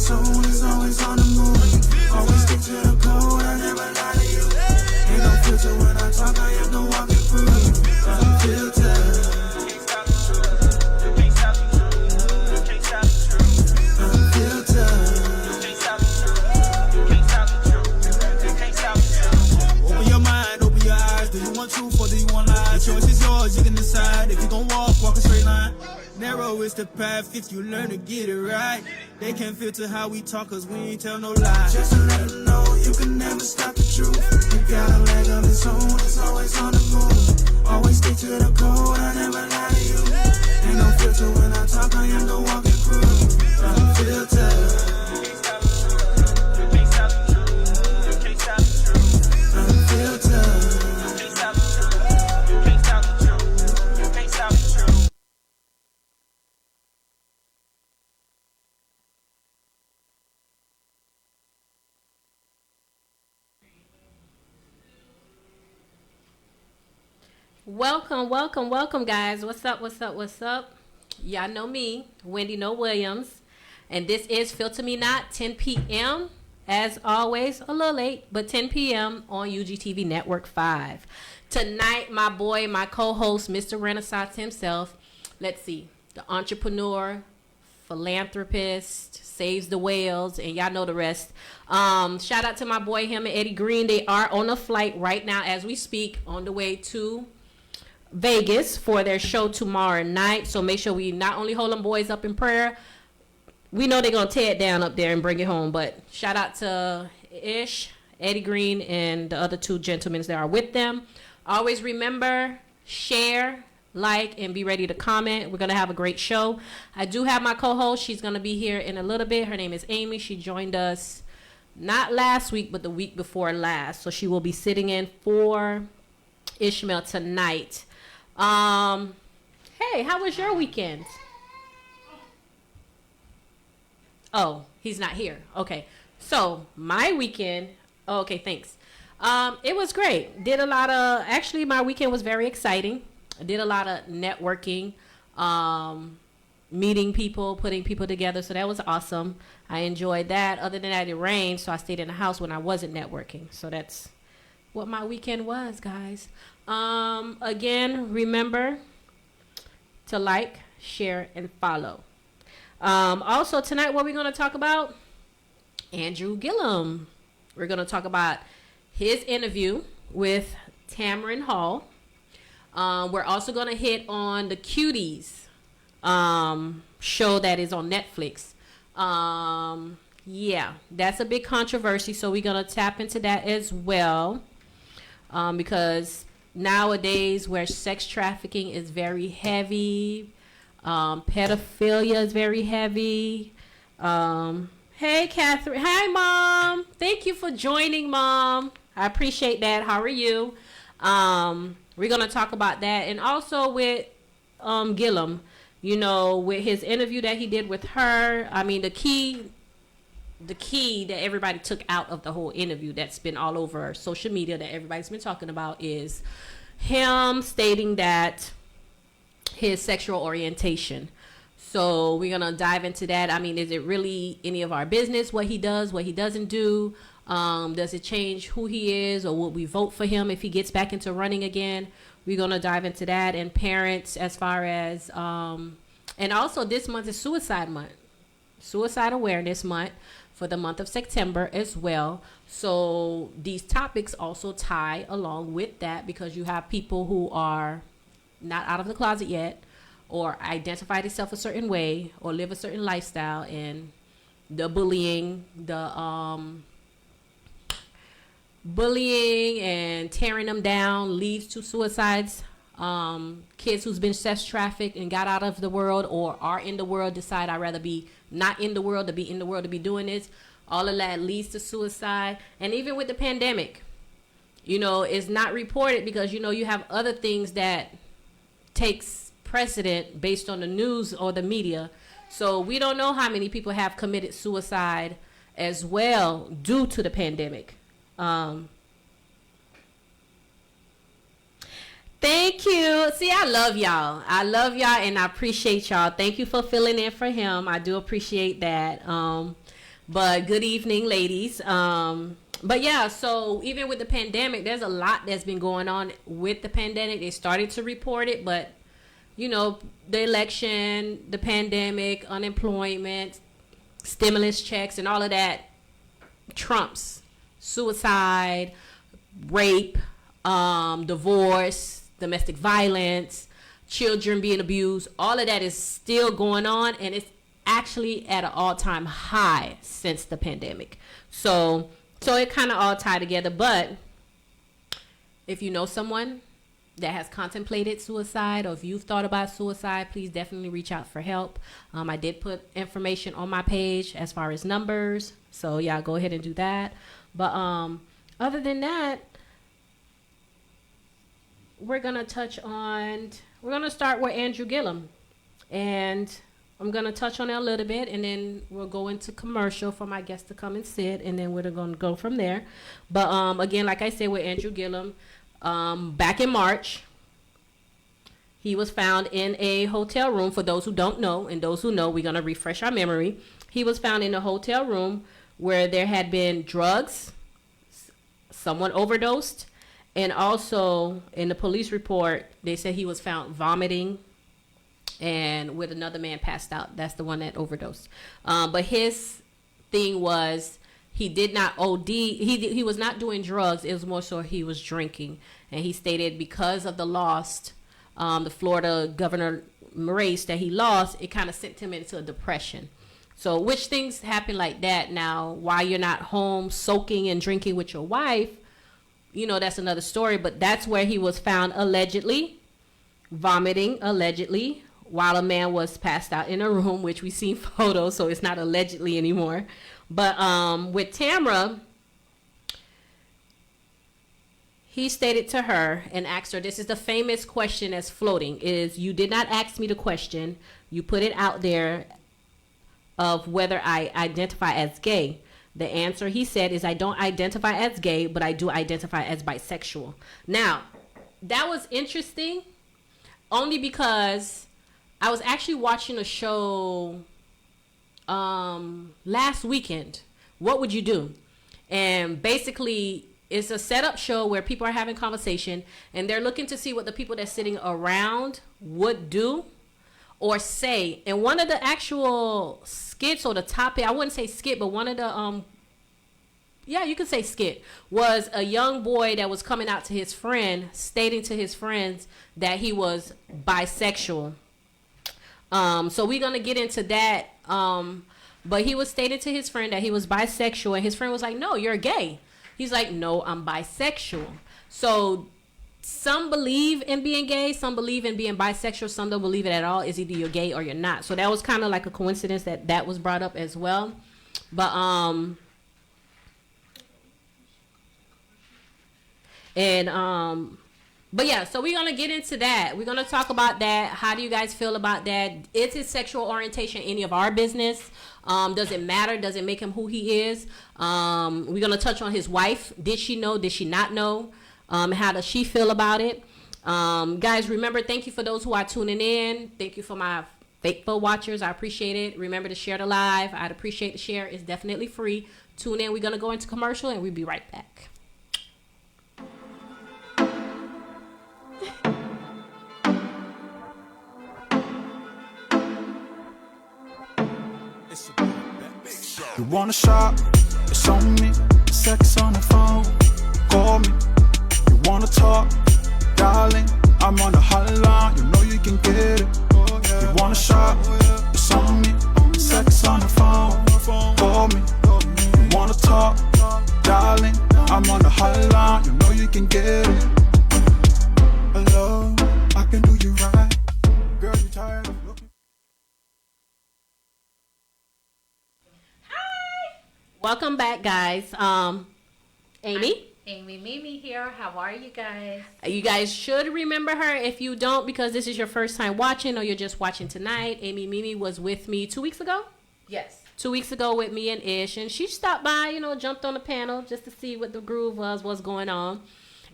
soul is always on the move. Always stick to the code, I never lie to you. Ain't no filter when I talk, I am the walking proof. Unfiltered. Open your mind, open your eyes. Do you want truth or do you want lies? Choice is yours, you can decide. If you gon' walk a straight line. Narrow is the path if you learn to get it right. They can't filter how we talk cause we ain't tell no lies. Just to let them know you can never stop the truth. You got a leg of its own, it's always on the move. Always stick to the code, I never lie to you. Ain't no filter when I talk, I am the walking proof. Unfiltered. Welcome, guys. What's up? Y'all know me, Wendy No Williams, and this is Filter Me Not, 10 p.m. As always, a little late, but 10 p.m. on UGTV Network 5. Tonight, my boy, my co-host, Mr. Renaissance himself. Let's see, the entrepreneur, philanthropist, saves the whales, and y'all know the rest. Shout out to my boy, him and Eddie Green. They are on a flight right now as we speak, on the way to Vegas for their show tomorrow night. So make sure we not only hold them boys up in prayer. We know they're going to tear it down up there and bring it home. But shout out to Ish, Eddie Green, and the other two gentlemen that are with them. Always remember, share, like, and be ready to comment. We're going to have a great show. I do have my co-host. She's going to be here in a little bit. Her name is Amie. She joined us not last week, but the week before last. So she will be sitting in for Ishmael tonight. Hey, how was your weekend? Oh, he's not here. Okay. So my weekend. Oh, okay. Thanks. It was great. Actually, my weekend was very exciting. I did a lot of networking, meeting people, putting people together. So that was awesome. I enjoyed that. Other than that, it rained. So I stayed in the house when I wasn't networking. So that's what my weekend was, guys. Again, remember to like, share, and follow. Also tonight, what we're going to talk about, Andrew Gillum. We're going to talk about his interview with Tamron Hall. We're also going to hit on the Cuties show that is on Netflix. Yeah, that's a big controversy, so we're going to tap into that as well. Because nowadays where sex trafficking is very heavy, pedophilia is very heavy. Hey, Catherine. Hi, Mom. Thank you for joining, Mom. I appreciate that. How are you? We're going to talk about that. And also with Gillum, with his interview that he did with her. I mean, the key that everybody took out of the whole interview that's been all over social media that everybody's been talking about is him stating that his sexual orientation. So we're going to dive into that. I mean, is it really any of our business what he does, what he doesn't do? Does it change who he is, or would we vote for him if he gets back into running again? We're going to dive into that. And parents, as far as, and also this month is Suicide Month, Suicide Awareness Month for the month of September as well. So these topics also tie along with that, because you have people who are not out of the closet yet, or identify themselves a certain way, or live a certain lifestyle, and the bullying and tearing them down leads to suicides. Kids who's been sex trafficked and got out of the world, or are in the world, decide I'd rather be not in the world to be in the world to be doing this. All of that leads to suicide. And even with the pandemic, it's not reported because, you have other things that takes precedent based on the news or the media. So we don't know how many people have committed suicide as well due to the pandemic. Thank you. See, I love y'all. And I appreciate y'all. Thank you for filling in for him. I do appreciate that. But good evening, ladies. But yeah, so even with the pandemic, there's a lot that's been going on with the pandemic. They started to report it, but you know, the election, the pandemic, unemployment, stimulus checks, and all of that trumps suicide, rape, divorce, domestic violence, children being abused. All of that is still going on, and it's actually at an all-time high since the pandemic. So it kind of all tied together. But if you know someone that has contemplated suicide, or if you've thought about suicide, please definitely reach out for help. I did put information on my page as far as numbers, so yeah, go ahead and do that. But other than that, we're gonna start with Andrew Gillum, and I'm gonna touch on it a little bit, and then we'll go into commercial for my guest to come and sit, and then we're gonna go from there. But again, like I said, with Andrew Gillum, back in March, he was found in a hotel room. For those who don't know, and those who know, we're gonna refresh our memory. He was found in a hotel room where there had been drugs, someone overdosed, and also in the police report, they said he was found vomiting and with another man passed out. That's the one that overdosed. But his thing was he did not OD. He was not doing drugs. It was more so he was drinking. And he stated because of the loss, the Florida governor race that he lost, it kind of sent him into a depression. So which things happen like that now while you're not home soaking and drinking with your wife, you know, that's another story. But that's where he was found allegedly vomiting, while a man was passed out in a room, which we seen photos, so it's not allegedly anymore. But with Tamra, he stated to her and asked her, this is the famous question that's floating, is you did not ask me the question, you put it out there of whether I identify as gay. The answer, he said, is I don't identify as gay, but I do identify as bisexual. Now, that was interesting only because I was actually watching a show last weekend, What Would You Do? And basically, it's a setup show where people are having conversation, and they're looking to see what the people that's sitting around would do or say. And one of the actual skits, or the topic, I wouldn't say skit, but one of the yeah, you could say skit, was a young boy that was coming out to his friend, stating to his friends that he was bisexual. So we're gonna get into that. But he was stating to his friend that he was bisexual, and his friend was like, no, you're gay. He's like, no, I'm bisexual. So some believe in being gay, some believe in being bisexual, some don't believe it at all. It's either you're gay or you're not. So that was kind of like a coincidence that was brought up as well. But but yeah, so we're gonna get into that. We're gonna talk about that. How do you guys feel about that? Is his sexual orientation any of our business? Does it matter? Does it make him who he is? We're gonna touch on his wife. Did she know? Did she not know? How does she feel about it? Guys, remember, thank you for those who are tuning in. Thank you for my faithful watchers. I appreciate it. Remember to share the live. I'd appreciate the share. It's definitely free. Tune in. We're gonna go into commercial and we'll be right back. You wanna shop? It's on me. Sex on the phone. Call me. You wanna talk? Darling, I'm on the hotline. You know you can get it. You wanna shop? It's on me. Sex on the phone. Call me. You wanna talk? Darling, I'm on the hotline. You know you can get it. Hello, I can do you right. Girl, you tired of looking? Welcome back, guys. Amie. Amie, Mimi here. How are you guys? You guys should remember her. If you don't, because this is your first time watching or you're just watching tonight, Amie Mimi was with me 2 weeks ago. Yes. 2 weeks ago with me and Ish, and she stopped by, you know, jumped on the panel just to see what the groove was, what's going on.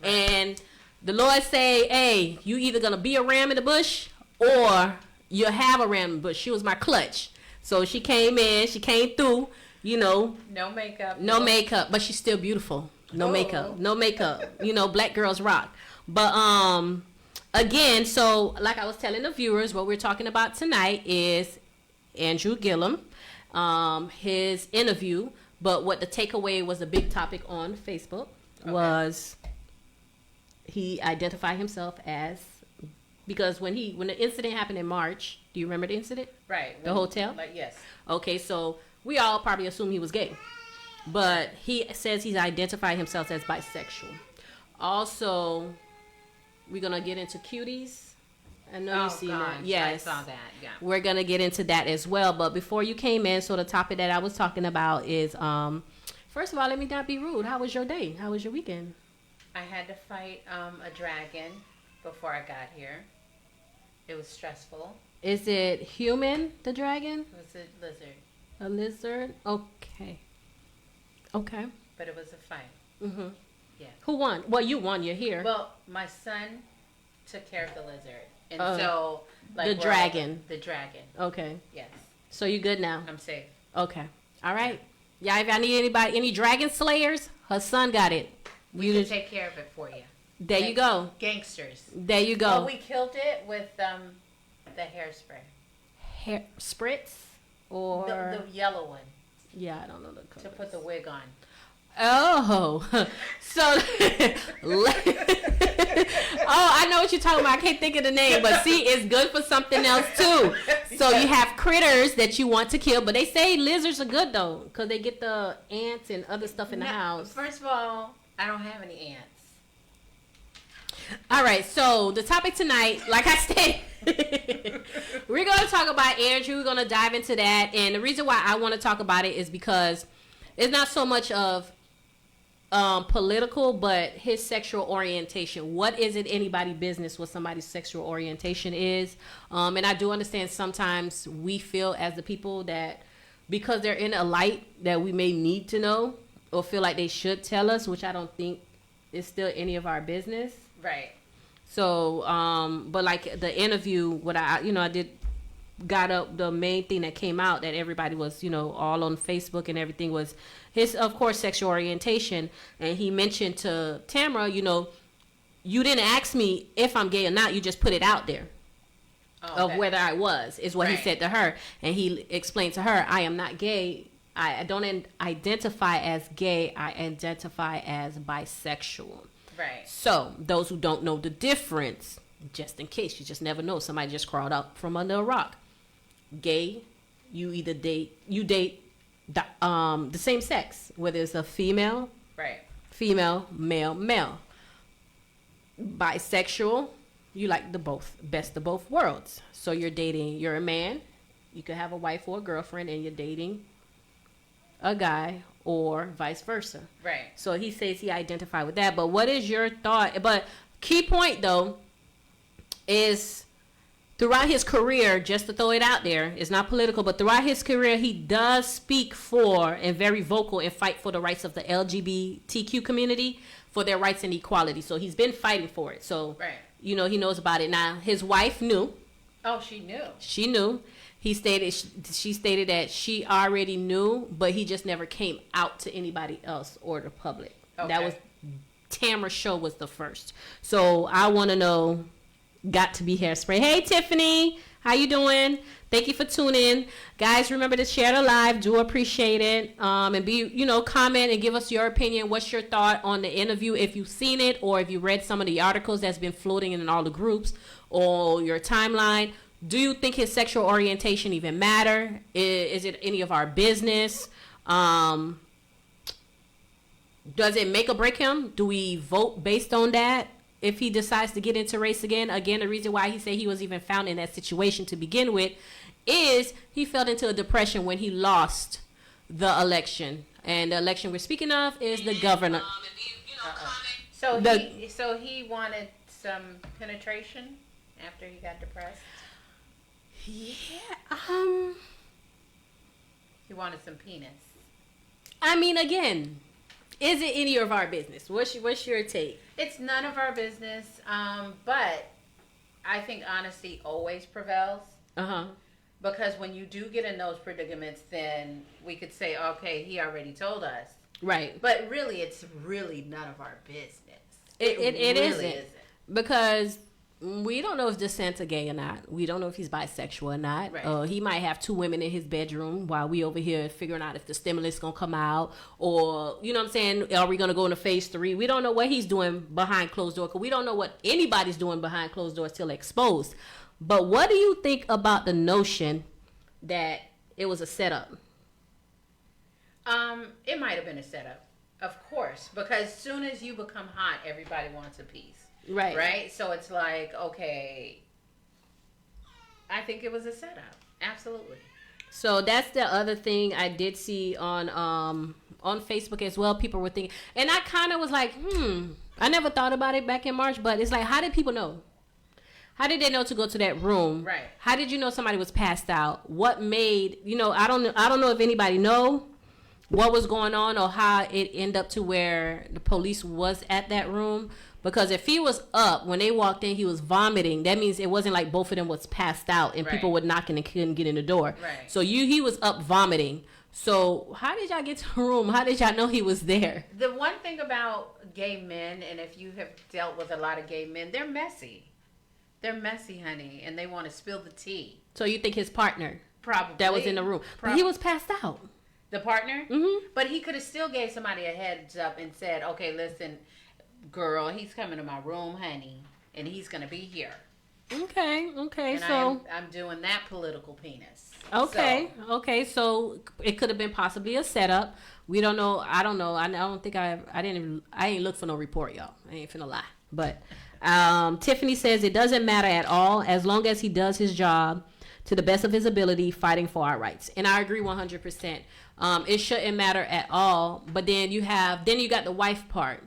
Right. And the Lord say, hey, you either going to be a ram in the bush or you'll have a ram in the bush. She was my clutch. So she came in, she came through. No makeup. No makeup, but she's still beautiful. No makeup. Black girls rock. But again, so like I was telling the viewers, what we're talking about tonight is Andrew Gillum, his interview. But what the takeaway was, a big topic on Facebook was he identified himself as, because when the incident happened in March, do you remember the incident? Right. The hotel? Yes. Okay, so we all probably assume he was gay. But he says he's identified himself as bisexual. Also, we're going to get into Cuties. I know you've seen that. Yes. I saw that, yeah. We're going to get into that as well. But before you came in, so the topic that I was talking about is, first of all, let me not be rude. How was your day? How was your weekend? I had to fight a dragon before I got here. It was stressful. Is it human, the dragon? It was a lizard. A lizard? Okay. But it was a fight. Mm-hmm. Yeah. Who won? Well, you won. You're here. Well, my son took care of the lizard. And so... the dragon. The dragon. Okay. Yes. So you good now? I'm safe. Okay. All right. Yeah, if I need any dragon slayers, her son got it. We can take care of it for you. There you go. Gangsters. There you go. Well, we killed it with the hairspray. Hair spritz or the yellow one. Yeah, I don't know the color. To put the wig on. Oh, so I know what you're talking about. I can't think of the name, but see, it's good for something else too. So you have critters that you want to kill, but they say lizards are good though, because they get the ants and other stuff in the house. First of all, I don't have any ants. All right, so the topic tonight, like I said, we're going to talk about Andrew. We're going to dive into that, and the reason why I want to talk about it is because it's not so much of political, but his sexual orientation. What is it anybody's business what somebody's sexual orientation is? And I do understand sometimes we feel as the people that because they're in a light that we may need to know or feel like they should tell us, which I don't think is still any of our business. Right. So, but like the interview, what I got up, the main thing that came out that everybody was, all on Facebook and everything was his, of course, sexual orientation. And he mentioned to Tamra, you didn't ask me if I'm gay or not. You just put it out there of whether I was, is what he said to her. And he explained to her, I am not gay. I don't identify as gay. I identify as bisexual. Right. So those who don't know the difference, just in case, you just never know. Somebody just crawled out from under a rock. Gay, you date the same sex, whether it's a female, female, male, male. Bisexual, you like the best of both worlds. So you're a man, you could have a wife or a girlfriend, and you're dating a guy, or vice versa. Right. So he says he identified with that. But what is your thought? But key point though is throughout his career, just to throw it out there, it's not political, but throughout his career, he does speak for and very vocal and fight for the rights of the LGBTQ community, for their rights and equality. So he's been fighting for it. So, he knows about it. Now, his wife knew. Oh, she knew. She knew. She stated that she already knew, but he just never came out to anybody else or the public. Okay. That was Tamra's show was the first. So I want to know, got to be hairspray. Hey, Tiffany, how you doing? Thank you for tuning in. Guys, remember to share the live. Do appreciate it. And comment and give us your opinion. What's your thought on the interview? If you've seen it or if you read some of the articles that's been floating in all the groups or your timeline. Do you think his sexual orientation even matter? Is it any of our business? Does it make or break him? Do we vote based on that? If he decides to get into race again, the reason why he said he was even found in that situation to begin with is he fell into a depression when he lost the election. And the election we're speaking of is the governor. So he wanted some penetration after he got depressed? Yeah, He wanted some penis. I mean, again, is it any of our business? What's your take? It's none of our business, but I think honesty always prevails. Because when you do get in those predicaments, then we could say, okay, he already told us. Right. But really, it's really none of our business. It really isn't. Because we don't know if this Santa gay or not. We don't know if he's bisexual or not. Right. He might have 2 women in his bedroom while we over here figuring out if the stimulus going to come out. Or, you know what I'm saying, are we going to go into phase 3? We don't know what he's doing behind closed doors. Because we don't know what anybody's doing behind closed doors till exposed. But what do you think about the notion that it was a setup? It might have been a setup, of course, because as soon as you become hot, everybody wants a piece. Right. Right? So it's like, okay, I think it was a setup. Absolutely. So that's the other thing I did see on Facebook as well. People were thinking, and I kind of was like, I never thought about it back in March, but it's like, how did people know? How did they know to go to that room? Right. How did you know somebody was passed out? What made, I don't know if anybody know what was going on or how it ended up to where the police was at that room. Because if he was up, when they walked in, he was vomiting. That means it wasn't like both of them was passed out and people were knocking and couldn't get in the door. Right. So he was up vomiting. So how did y'all get to the room? How did y'all know he was there? The one thing about gay men, and if you have dealt with a lot of gay men, they're messy. They're messy, honey, and they want to spill the tea. So you think his partner Probably. that was in the room. But he was passed out. The partner? Mm-hmm. But he could have still gave somebody a heads up and said, okay, listen, girl, he's coming to my room, honey, and he's going to be here. Okay, And so I'm doing that political penis. okay, so it could have been possibly a setup. We don't know. I don't know. I don't think I ain't look for no report, y'all. I ain't finna lie. But Tiffany says it doesn't matter at all as long as he does his job to the best of his ability, fighting for our rights. And I agree 100%. It shouldn't matter at all. But then you got the wife part.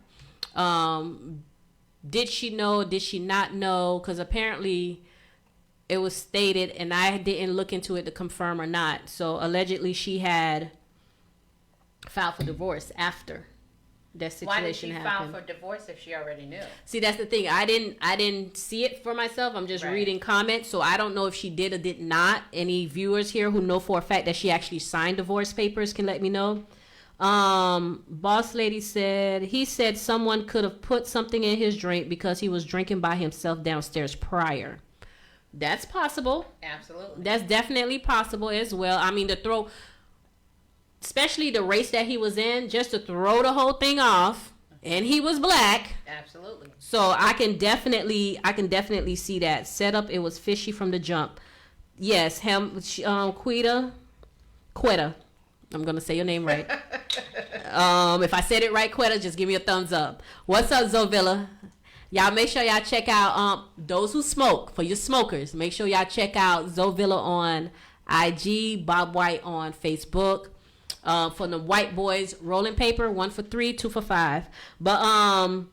Did she know? Did she not know? Because apparently it was stated, and I didn't look into it to confirm or not. So allegedly she had filed for divorce after that situation happened. Why did she happened. file for divorce if she already knew? See, that's the thing. I didn't see it for myself. I'm just reading comments, so I don't know if she did or did not. Any viewers here who know for a fact that she actually signed divorce papers can let me know. Boss lady said he said someone could have put something in his drink because he was drinking by himself downstairs prior. That's possible. Absolutely. That's definitely possible as well. I mean, to throw, especially the race that he was in, just to throw the whole thing off, and he was black. Absolutely. So I can definitely see that setup. It was fishy from the jump. Yes, Quetta. I'm gonna say your name right. If I said it right, Quetta, just give me a thumbs up. What's up, Zovilla? Y'all make sure y'all check out those who smoke, for your smokers. Make sure y'all check out Zovilla on IG, Bob White on Facebook. For the white boys, rolling paper, 1 for 3, 2 for 5. But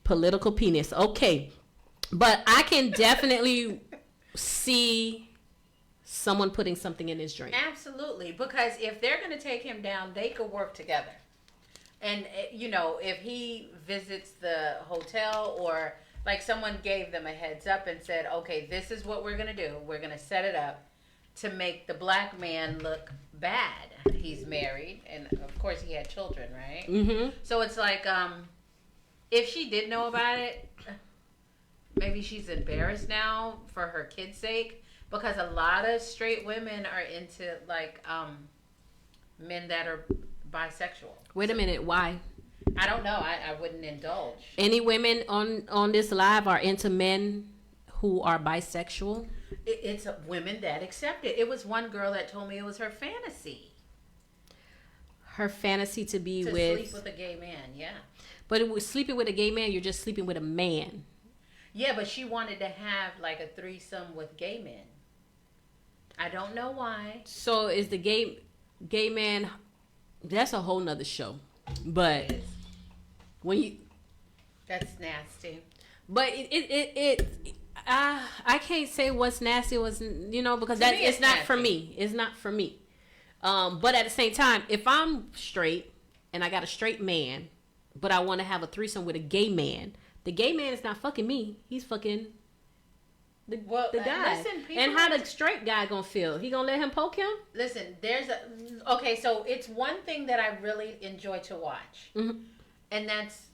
political penis. Okay. But I can definitely see someone putting something in his drink. Absolutely, because if they're going to take him down, they could work together. And, if he visits the hotel or like someone gave them a heads up and said, okay, this is what we're going to do. We're going to set it up to make the black man look bad. He's married, and of course he had children, right? Mm-hmm. So it's like, if she did know about it, maybe she's embarrassed now for her kid's sake. Because a lot of straight women are into like men that are bisexual. Wait a minute, why? I don't know. I wouldn't indulge. Any women on this live are into men who are bisexual? It's women that accept it. It was one girl that told me it was her fantasy. Her fantasy to sleep with a gay man, yeah. But it was sleeping with a gay man, you're just sleeping with a man. Yeah, but she wanted to have like a threesome with gay men. I don't know why. So is the gay man, that's a whole nother show. But when you, that's nasty. But I can't say what's nasty was, because it's not for me. It's not for me. But at the same time, if I'm straight and I got a straight man, but I want to have a threesome with a gay man, the gay man is not fucking me. He's fucking the Well, guy. listen, people And how are- the straight guy gonna feel? He gonna let him poke him? Listen, okay, so it's one thing that I really enjoy to watch. Mhm. And that's,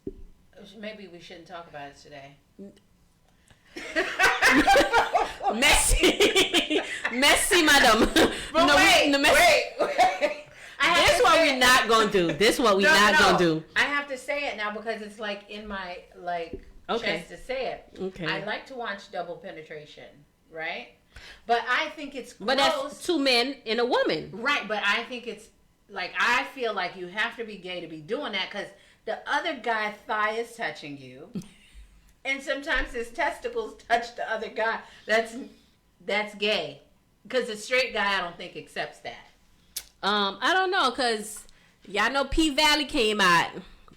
maybe we shouldn't talk about it today. Messy, madam. But wait. This what we not gonna do. This what we not gonna do. I have to say it now because it's like in my chest to say it. Okay. I like to watch double penetration, right? But I think it's gross. But that's two men and a woman. Right, but I think it's like, I feel like you have to be gay to be doing that because the other guy's thigh is touching you. And sometimes his testicles touch the other guy. That's gay. Because the straight guy, I don't think, accepts that. I don't know, because y'all know P Valley came out,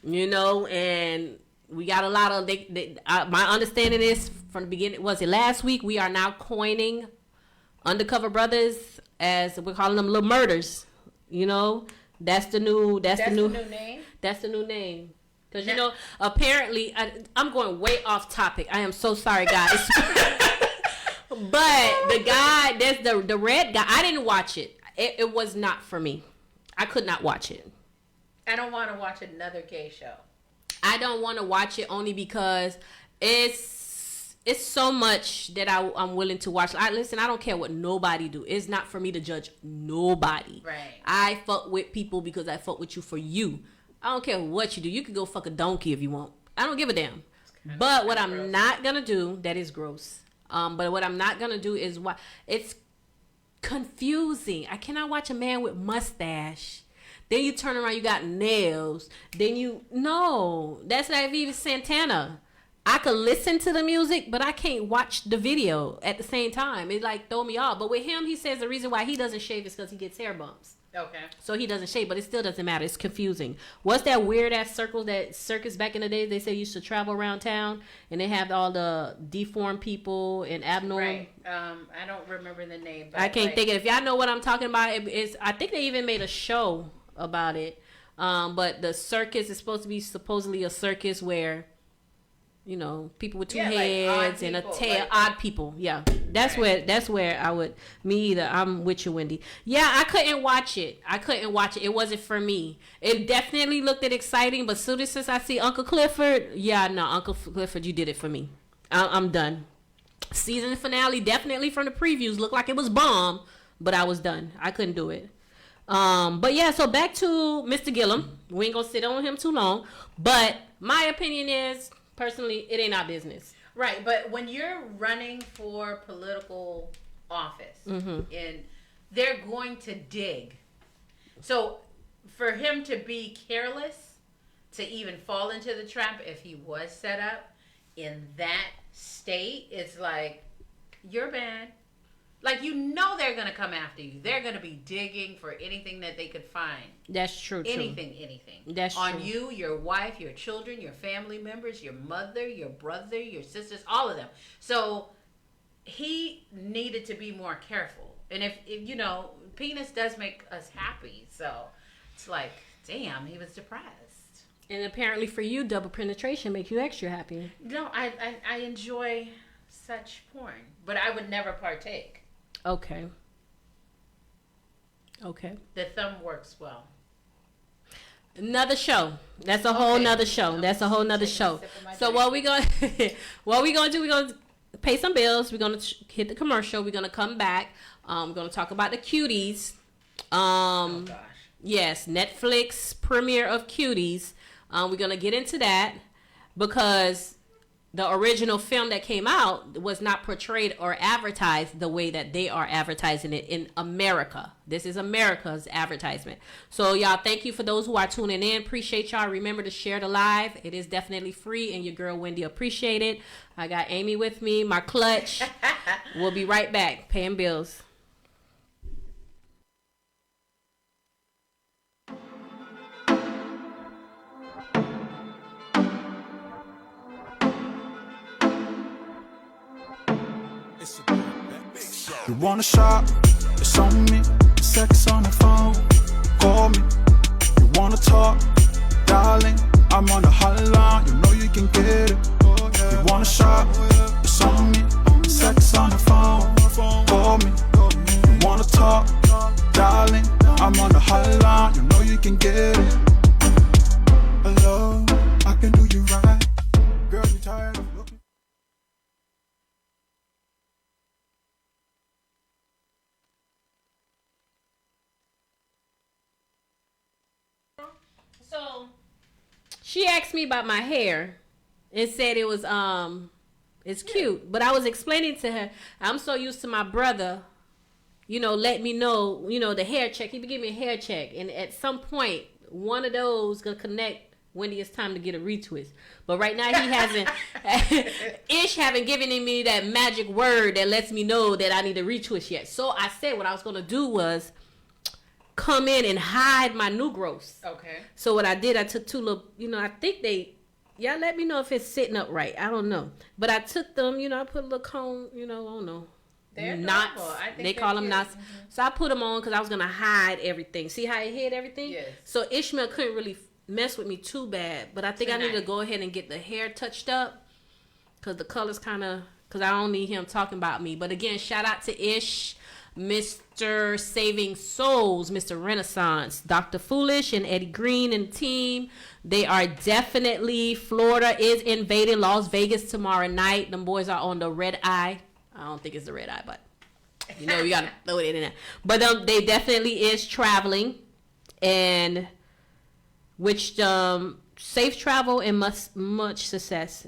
and we got a lot of, my understanding is from the beginning, was it last week, we are now coining undercover brothers as, we're calling them little murders, that's the new name? That's the new name. Because, apparently, I'm going way off topic. I am so sorry, guys. But the guy, there's the red guy. I didn't watch it. It was not for me. I could not watch it. I don't want to watch another gay show. I don't want to watch it only because it's so much that I'm willing to watch. Listen, I don't care what nobody do. It's not for me to judge nobody. Right. I fuck with people because I fuck with you for you. I don't care what you do. You can go fuck a donkey if you want. I don't give a damn. But what I'm not gonna do, that is gross. But what I'm not gonna do is it's confusing. I cannot watch a man with mustache. Then you turn around, you got nails. No, that's like even Santana. I could listen to the music, but I can't watch the video at the same time. It like throw me off. But with him, he says the reason why he doesn't shave is because he gets hair bumps. Okay. So he doesn't shave, but it still doesn't matter. It's confusing. What's that weird ass circus back in the day? They say you used to travel around town and they have all the deformed people and abnormal. Right. I don't remember the name. But I can't think of it. If y'all know what I'm talking about, I think they even made a show about it. But the circus is supposed to be supposedly a circus where, people with two heads and a tail, odd people. Yeah, that's where I would. Me either. I'm with you, Wendy. Yeah, I couldn't watch it. It wasn't for me. It definitely looked exciting, but soon as I see Uncle Clifford, Uncle Clifford, you did it for me. I'm done. Season finale, definitely from the previews, looked like it was bomb, but I was done. I couldn't do it. But yeah, so back to Mr. Gillum. We ain't gonna sit on him too long, but my opinion is, personally, it ain't our business. Right, but when you're running for political office, and they're going to dig. So for him to be careless, to even fall into the trap if he was set up in that state, it's like, you're bad. Like, they're going to come after you. They're going to be digging for anything that they could find. That's true. Anything. That's on true. you, your wife, your children, your family members, your mother, your brother, your sisters, all of them. So he needed to be more careful. And if penis does make us happy. So it's like, damn, he was depressed. And apparently for you, double penetration makes you extra happy. No, I enjoy such porn, but I would never partake. Okay. The thumb works well. Another show. That's a whole nother show. That's a whole nother show. So what we gonna do? We're gonna pay some bills. We're gonna hit the commercial. We're gonna come back. We're gonna talk about the Cuties. Oh gosh. Yes, Netflix premiere of Cuties. We're gonna get into that because the original film that came out was not portrayed or advertised the way that they are advertising it in America. This is America's advertisement. So y'all, thank you for those who are tuning in. Appreciate y'all. Remember to share the live. It is definitely free, and your girl Wendy appreciate it. I got Amie with me, my clutch. We'll be right back, paying bills. You want a shot? It's on me. Sex on the phone. Call me. You wanna talk? Darling, I'm on the hotline. You know you can get it. You want a shot? It's on me. Sex on the can get it. Alone, I can do you right. Girl, you tired of looking. So she asked me about my hair and said it was it's cute. But I was explaining to her, I'm so used to my brother, let me know, the hair check. He would give me a hair check. And at some point, one of those gonna connect when it's time to get a retwist. But right now he hasn't haven't given me that magic word that lets me know that I need a retwist yet. So I said what I was gonna do was come in and hide my new growths. Okay. So what I did, I took two little, I think y'all let me know if it's sitting up right. I don't know. But I took them, I put a little cone, I don't know. They're knots. I think they call them cute. knots. Mm-hmm. So I put them on because I was going to hide everything. See how it hid everything? Yes. So Ishmael couldn't really mess with me too bad. But I think I need to go ahead and get the hair touched up because the color's kind of, because I don't need him talking about me. But again, shout out to Ish, Mr. Saving Souls, Mr. Renaissance, Dr. Foolish, and Eddie Green and team. They are definitely, Florida is invading Las Vegas tomorrow night. Them boys are on the red eye. I don't think it's the red eye, but you got to throw it in there. But they definitely is traveling, and which safe travel and much success.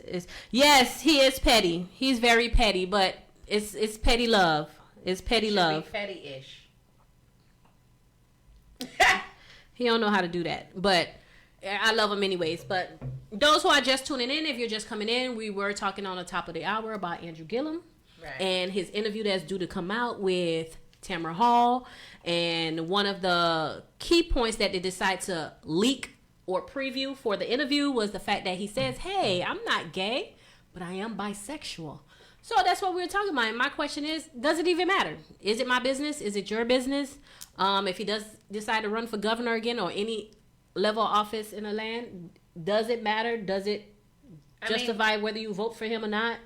Yes, he is petty. He's very petty, but it's petty love. It's petty love. Petty-ish. He don't know how to do that, but I love him anyways. But those who are just tuning in, if you're just coming in, we were talking on the top of the hour about Andrew Gillum and his interview that's due to come out with Tamron Hall. And one of the key points that they decide to leak or preview for the interview was the fact that he says, "Hey, I'm not gay, but I am bisexual." So that's what we were talking about. And my question is, does it even matter? Is it my business? Is it your business? If he does decide to run for governor again or any level of office in the land, does it matter? Does it justify whether you vote for him or not?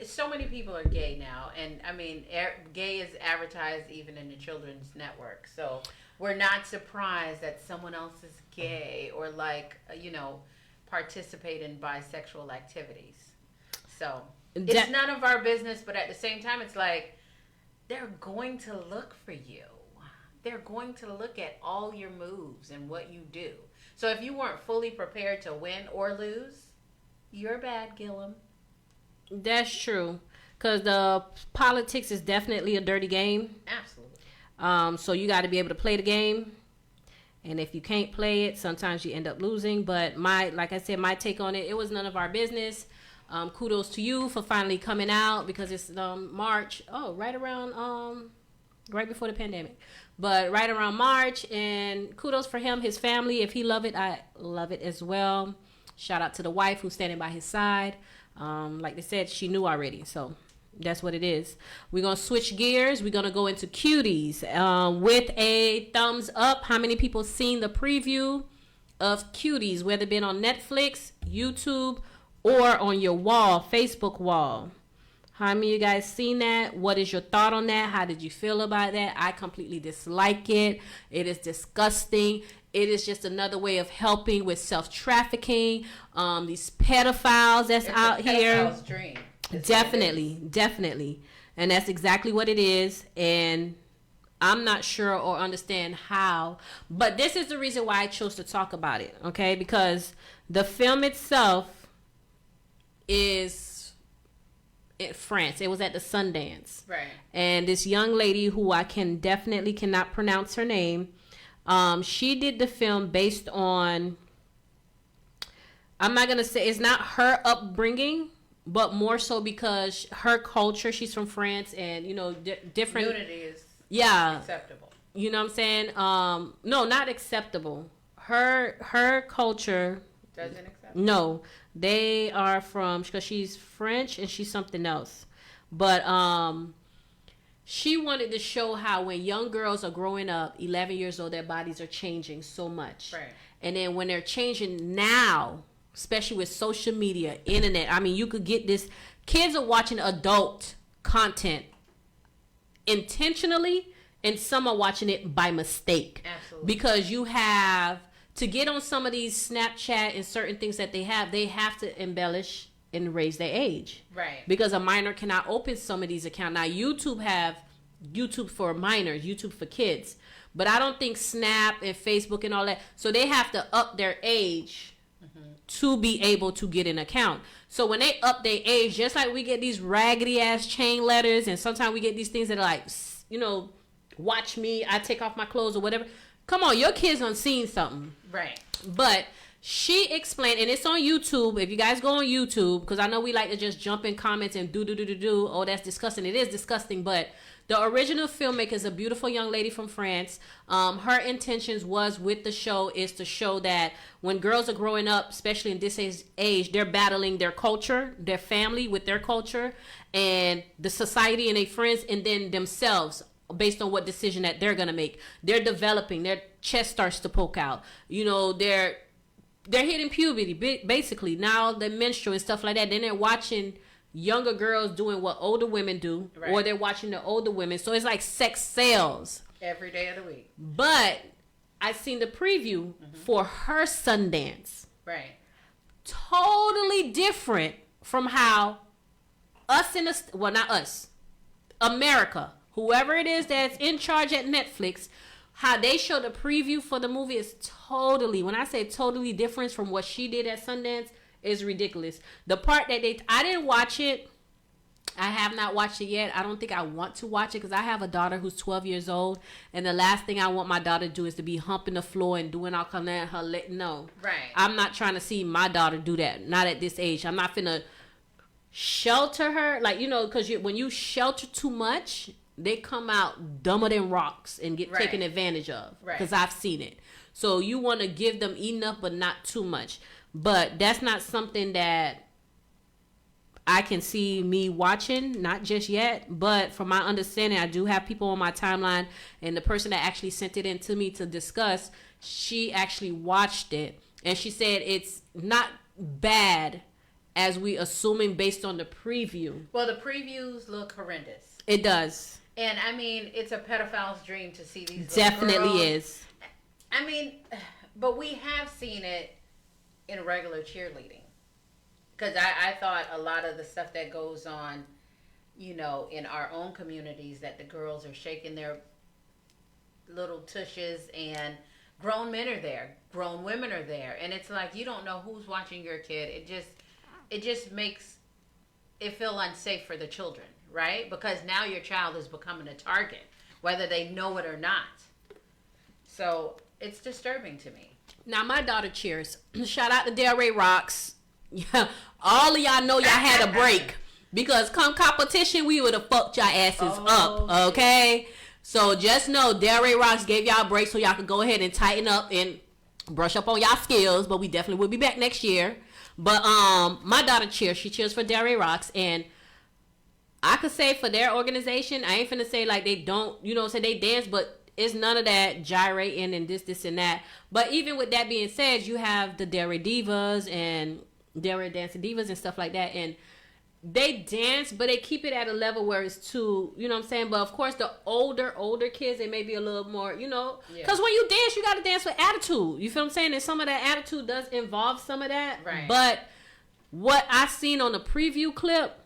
So many people are gay now. And, gay is advertised even in the children's network. So we're not surprised that someone else is gay or participate in bisexual activities. So it's none of our business, but at the same time, it's like they're going to look for you. They're going to look at all your moves and what you do. So if you weren't fully prepared to win or lose, you're bad, Gillum. That's true. Because the politics is definitely a dirty game. Absolutely. So you got to be able to play the game. And if you can't play it, sometimes you end up losing. But like I said, my take on it, it was none of our business. Kudos to you for finally coming out because it's March. Oh, right before the pandemic. But right around March. And kudos for him, his family. If he love it, I love it as well. Shout out to the wife who's standing by his side. Like they said, she knew already. So that's what it is. We're going to switch gears. We're going to go into Cuties with a thumbs up. How many people seen the preview of Cuties, whether it been on Netflix, YouTube, or on your wall, Facebook wall? How many of you guys seen that? What is your thought on that? How did you feel about that? I completely dislike it. It is disgusting. It is just another way of helping with self-trafficking. These pedophiles that's out here. Dream. Definitely. And that's exactly what it is. And I'm not sure or understand how. But this is the reason why I chose to talk about it. Okay? Because the film itself is in France. It was at the Sundance. Right. And this young lady who I cannot pronounce her name. She did the film based on, I'm not going to say, it's not her upbringing, but more so because her culture, she's from France, and, different. Unity is acceptable. You know what I'm saying? No, not acceptable. Her culture. Doesn't accept? No. They are from, because she's French and she's something else. But, she wanted to show how when young girls are growing up, 11 years old, their bodies are changing so much. Right. And then when they're changing now, especially with social media, internet, you could get this. Kids are watching adult content intentionally and some are watching it by mistake. Absolutely. Because you have to get on some of these Snapchat and certain things that they have to embellish and raise their age. Right. Because a minor cannot open some of these accounts. Now, YouTube have YouTube for minors, YouTube for kids. But I don't think Snap and Facebook and all that. So they have to up their age to be able to get an account. So when they up their age, just like we get these raggedy ass chain letters, and sometimes we get these things that are like, you know, watch me, I take off my clothes or whatever. Come on, your kids done seen something. Right. But she explained, and it's on YouTube. If you guys go on YouTube, because I know we like to just jump in comments and do. Oh, that's disgusting. It is disgusting, but the original filmmaker is a beautiful young lady from France. Her intentions was with the show is to show that when girls are growing up, especially in this age, they're battling their culture, their family with their culture, and the society and their friends, and then themselves based on what decision that they're going to make. They're developing. Their chest starts to poke out. You know, they're hitting puberty, basically. Now they're menstrual and stuff like that. Then they're watching younger girls doing what older women do, right, or they're watching the older women. So it's like sex sales every day of the week. But I seen the preview for her Sundance. Right. Totally different from how us in the, well, not us, America, whoever it is that's in charge at Netflix, how they show the preview for the movie is totally, when I say totally different from what she did at Sundance, is ridiculous. The part that I didn't watch it. I have not watched it yet. I don't think I want to watch it because I have a daughter who's 12 years old, and the last thing I want my daughter to do is to be humping the floor and doing all kind of her. No, right. I'm not trying to see my daughter do that. Not at this age. I'm not finna shelter her, like, you know, because when you shelter too much, they come out dumber than rocks and get taken advantage of. Right. Because I've seen it. So you want to give them enough, but not too much. But that's not something that I can see me watching, not just yet. But from my understanding, I do have people on my timeline, and the person that actually sent it in to me to discuss, she actually watched it, and she said it's not bad as we assuming based on the preview. Well, the previews look horrendous. It does. And I mean, it's a pedophile's dream to see these definitely girls. Is. I mean, but we have seen it in regular cheerleading, because I thought a lot of the stuff that goes on, you know, in our own communities, that the girls are shaking their little tushes and grown men are there, grown women are there, and it's like you don't know who's watching your kid. It just makes it feel unsafe for the children, right? Because now your child is becoming a target, whether they know it or not. So it's disturbing to me. Now, my daughter cheers. Shout out to Del Rey Rocks. Yeah, all of y'all know y'all had a break. Because come competition, we would have fucked y'all asses up. Okay? So just know Del Rey Rocks gave y'all a break so y'all could go ahead and tighten up and brush up on y'all skills. But we definitely will be back next year. But my daughter cheers. She cheers for Del Rey Rocks. And I could say for their organization, I ain't finna say like they don't, you know, say they dance, but it's none of that gyrating and this and that. But even with that being said, you have the Del Rey Divas and Del Rey Dancing Divas and stuff like that. And they dance, but they keep it at a level where it's too, you know what I'm saying? But of course, the older kids, they may be a little more, you know. Because when you dance, you got to dance with attitude. You feel what I'm saying? And some of that attitude does involve some of that. Right. But what I seen on the preview clip,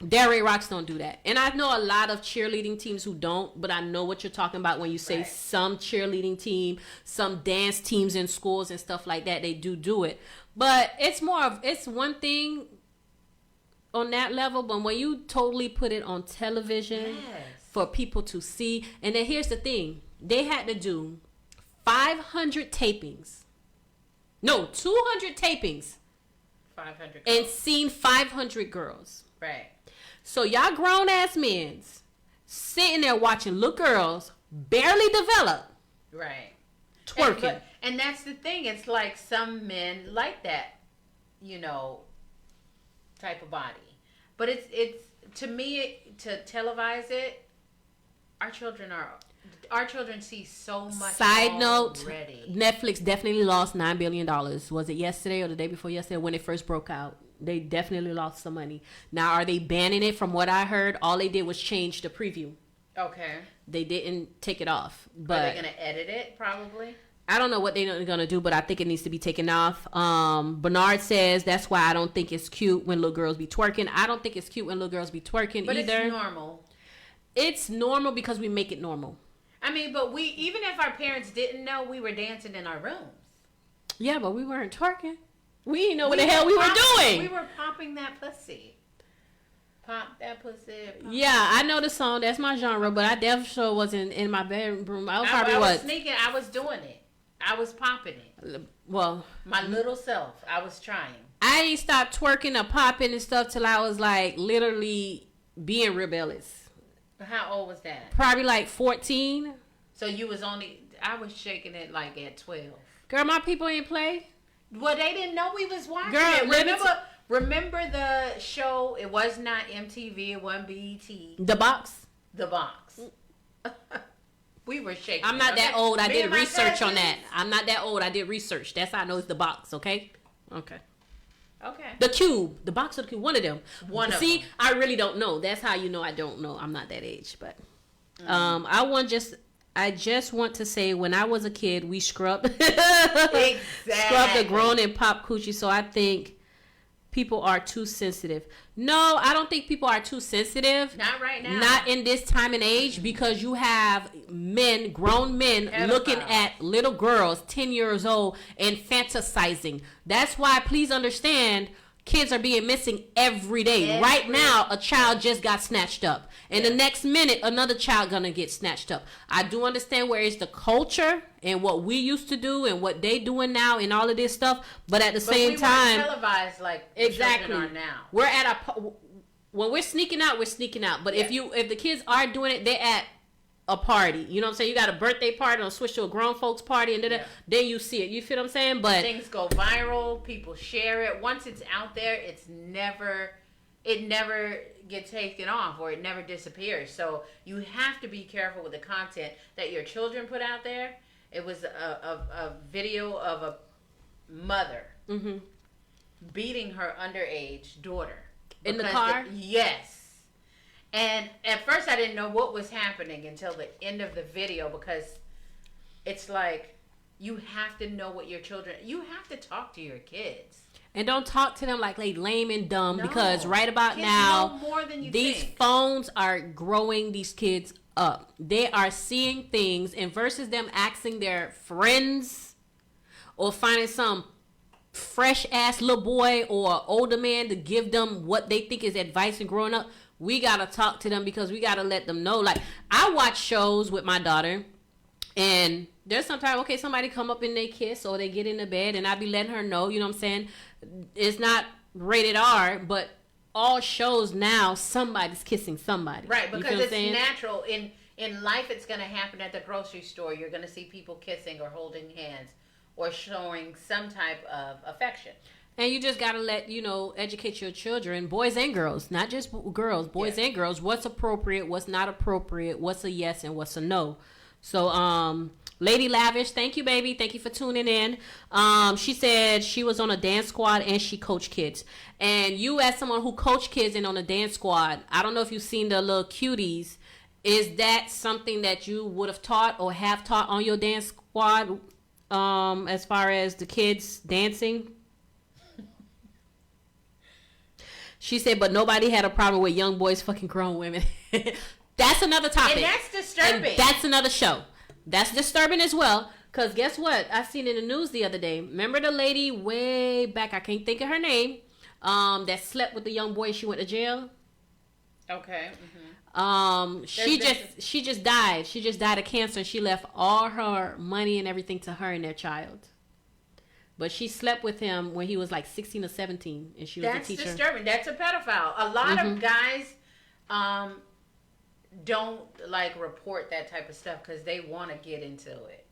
Del Rey Rocks don't do that. And I know a lot of cheerleading teams who don't, but I know what you're talking about when you say some cheerleading team, some dance teams in schools and stuff like that, they do it. But it's more of, it's one thing on that level, but when you totally put it on television for people to see, and then here's the thing, they had to do 500 tapings. No, 200 tapings. 500 girls. And seen 500 girls. Right. So y'all grown ass men sitting there watching little girls barely develop. Right. Twerking. And that's the thing. It's like some men like that, you know, type of body. But it's to me, to televise it, our children see so much. Side note, already. Netflix definitely lost $9 billion. Was it yesterday or the day before yesterday when it first broke out? They definitely lost some money. Now, are they banning it? From what I heard, all they did was change the preview. Okay. They didn't take it off. But are they going to edit it? Probably. I don't know what they're going to do, but I think it needs to be taken off. Bernard says that's why I don't think it's cute when little girls be twerking. I don't think it's cute when little girls be twerking but either. But it's normal. It's normal because we make it normal. I mean, but even if our parents didn't know, we were dancing in our rooms. Yeah, but we weren't twerking. We didn't know what the hell we were doing. We were popping that pussy. Pop that pussy. Pop yeah, I know the song. That's my genre, but I definitely sure wasn't in my bedroom. I was sneaking. I was doing it. I was popping it. Well, my little self. I was trying. I ain't stopped twerking or popping and stuff till I was like literally being rebellious. How old was that? Probably like 14. So you was only. I was shaking it like at 12. Girl, my people ain't play. Well, they didn't know we was watching Girl, it. Remember the show? It was not MTV. It wasn't BET. The Box. The Box. We were shaking. I'm not that old. I did research on that. I'm not that old. I did research. That's how I know it's The Box. Okay. Okay. Okay. The Cube. The Box or the Cube. One of them. See, I really don't know. That's how you know I don't know. I'm not that age. But I just want to say when I was a kid, we scrubbed exactly. scrubbed the grown and pop coochie. So I think people are too sensitive. No, I don't think people are too sensitive. Not right now. Not in this time and age, because you have men, grown men, looking at little girls, 10 years old, and fantasizing. That's why, please understand, kids are being missing every day. Right now, a child just got snatched up. And the next minute, another child gonna get snatched up. I do understand where it's the culture and what we used to do and what they doing now and all of this stuff. But at the same time, televised like exactly children are now. We're at when we're sneaking out, we're sneaking out. But if the kids are doing it, they're at a party. You know what I'm saying? You got a birthday party and switch to a grown folks party, and then you see it. You feel what I'm saying? But things go viral. People share it. Once it's out there, it never gets taken off, or it never disappears. So you have to be careful with the content that your children put out there. It was a video of a mother beating her underage daughter in the car. Yes. And at first I didn't know what was happening until the end of the video, because it's like you have to know what your children. You have to talk to your kids. And don't talk to them like they lame and dumb, because right about now, more than you these think. phones are growing these kids up. They are seeing things, and versus them asking their friends or finding some fresh ass little boy or older man to give them what they think is advice and growing up, we gotta talk to them, because we gotta let them know. Like, I watch shows with my daughter, and there's sometimes, somebody come up and they kiss or they get in the bed, and I be letting her know, you know what I'm saying? It's not rated R, but all shows now, somebody's kissing somebody. Right, because it's natural. In life, it's going to happen at the grocery store. You're going to see people kissing or holding hands or showing some type of affection. And you just got to educate your children, boys and girls, not just girls, boys and girls, what's appropriate, what's not appropriate, what's a yes and what's a no. So, Lady Lavish, thank you, baby. Thank you for tuning in. She said she was on a dance squad and she coached kids. And you, as someone who coached kids and on a dance squad, I don't know if you've seen the little Cuties. Is that something that you would have taught or have taught on your dance squad, as far as the kids dancing? She said, but nobody had a problem with young boys fucking grown women. That's another topic. And that's disturbing. And that's another show. That's disturbing as well. Because guess what? I seen in the news the other day. Remember the lady way back, I can't think of her name, that slept with the young boy. She went to jail. Okay. She just died. She just died of cancer. And she left all her money and everything to her and their child. But she slept with him when he was like 16 or 17, and she was a teacher. That's disturbing. That's a pedophile. A lot of guys don't report that type of stuff because they want to get into it.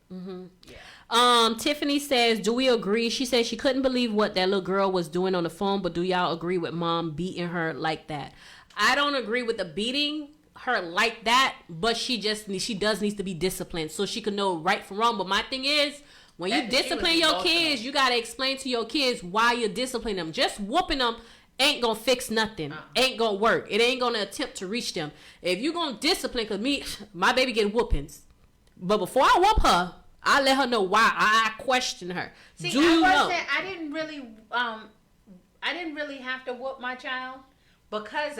Yeah. Tiffany says, do we agree? She says she couldn't believe what that little girl was doing on the phone, but do y'all agree with mom beating her like that? I don't agree with the beating her like that, but she does need to be disciplined so she can know right from wrong. But my thing is, when you discipline your kids, you got to explain to your kids why you're disciplining them. Just whooping them ain't gonna fix nothing. Ain't gonna work. It ain't gonna attempt to reach them. If you gonna discipline, cause my baby get whoopings, but before I whoop her, I let her know why. I question her. See, Do you know? I didn't really have to whoop my child because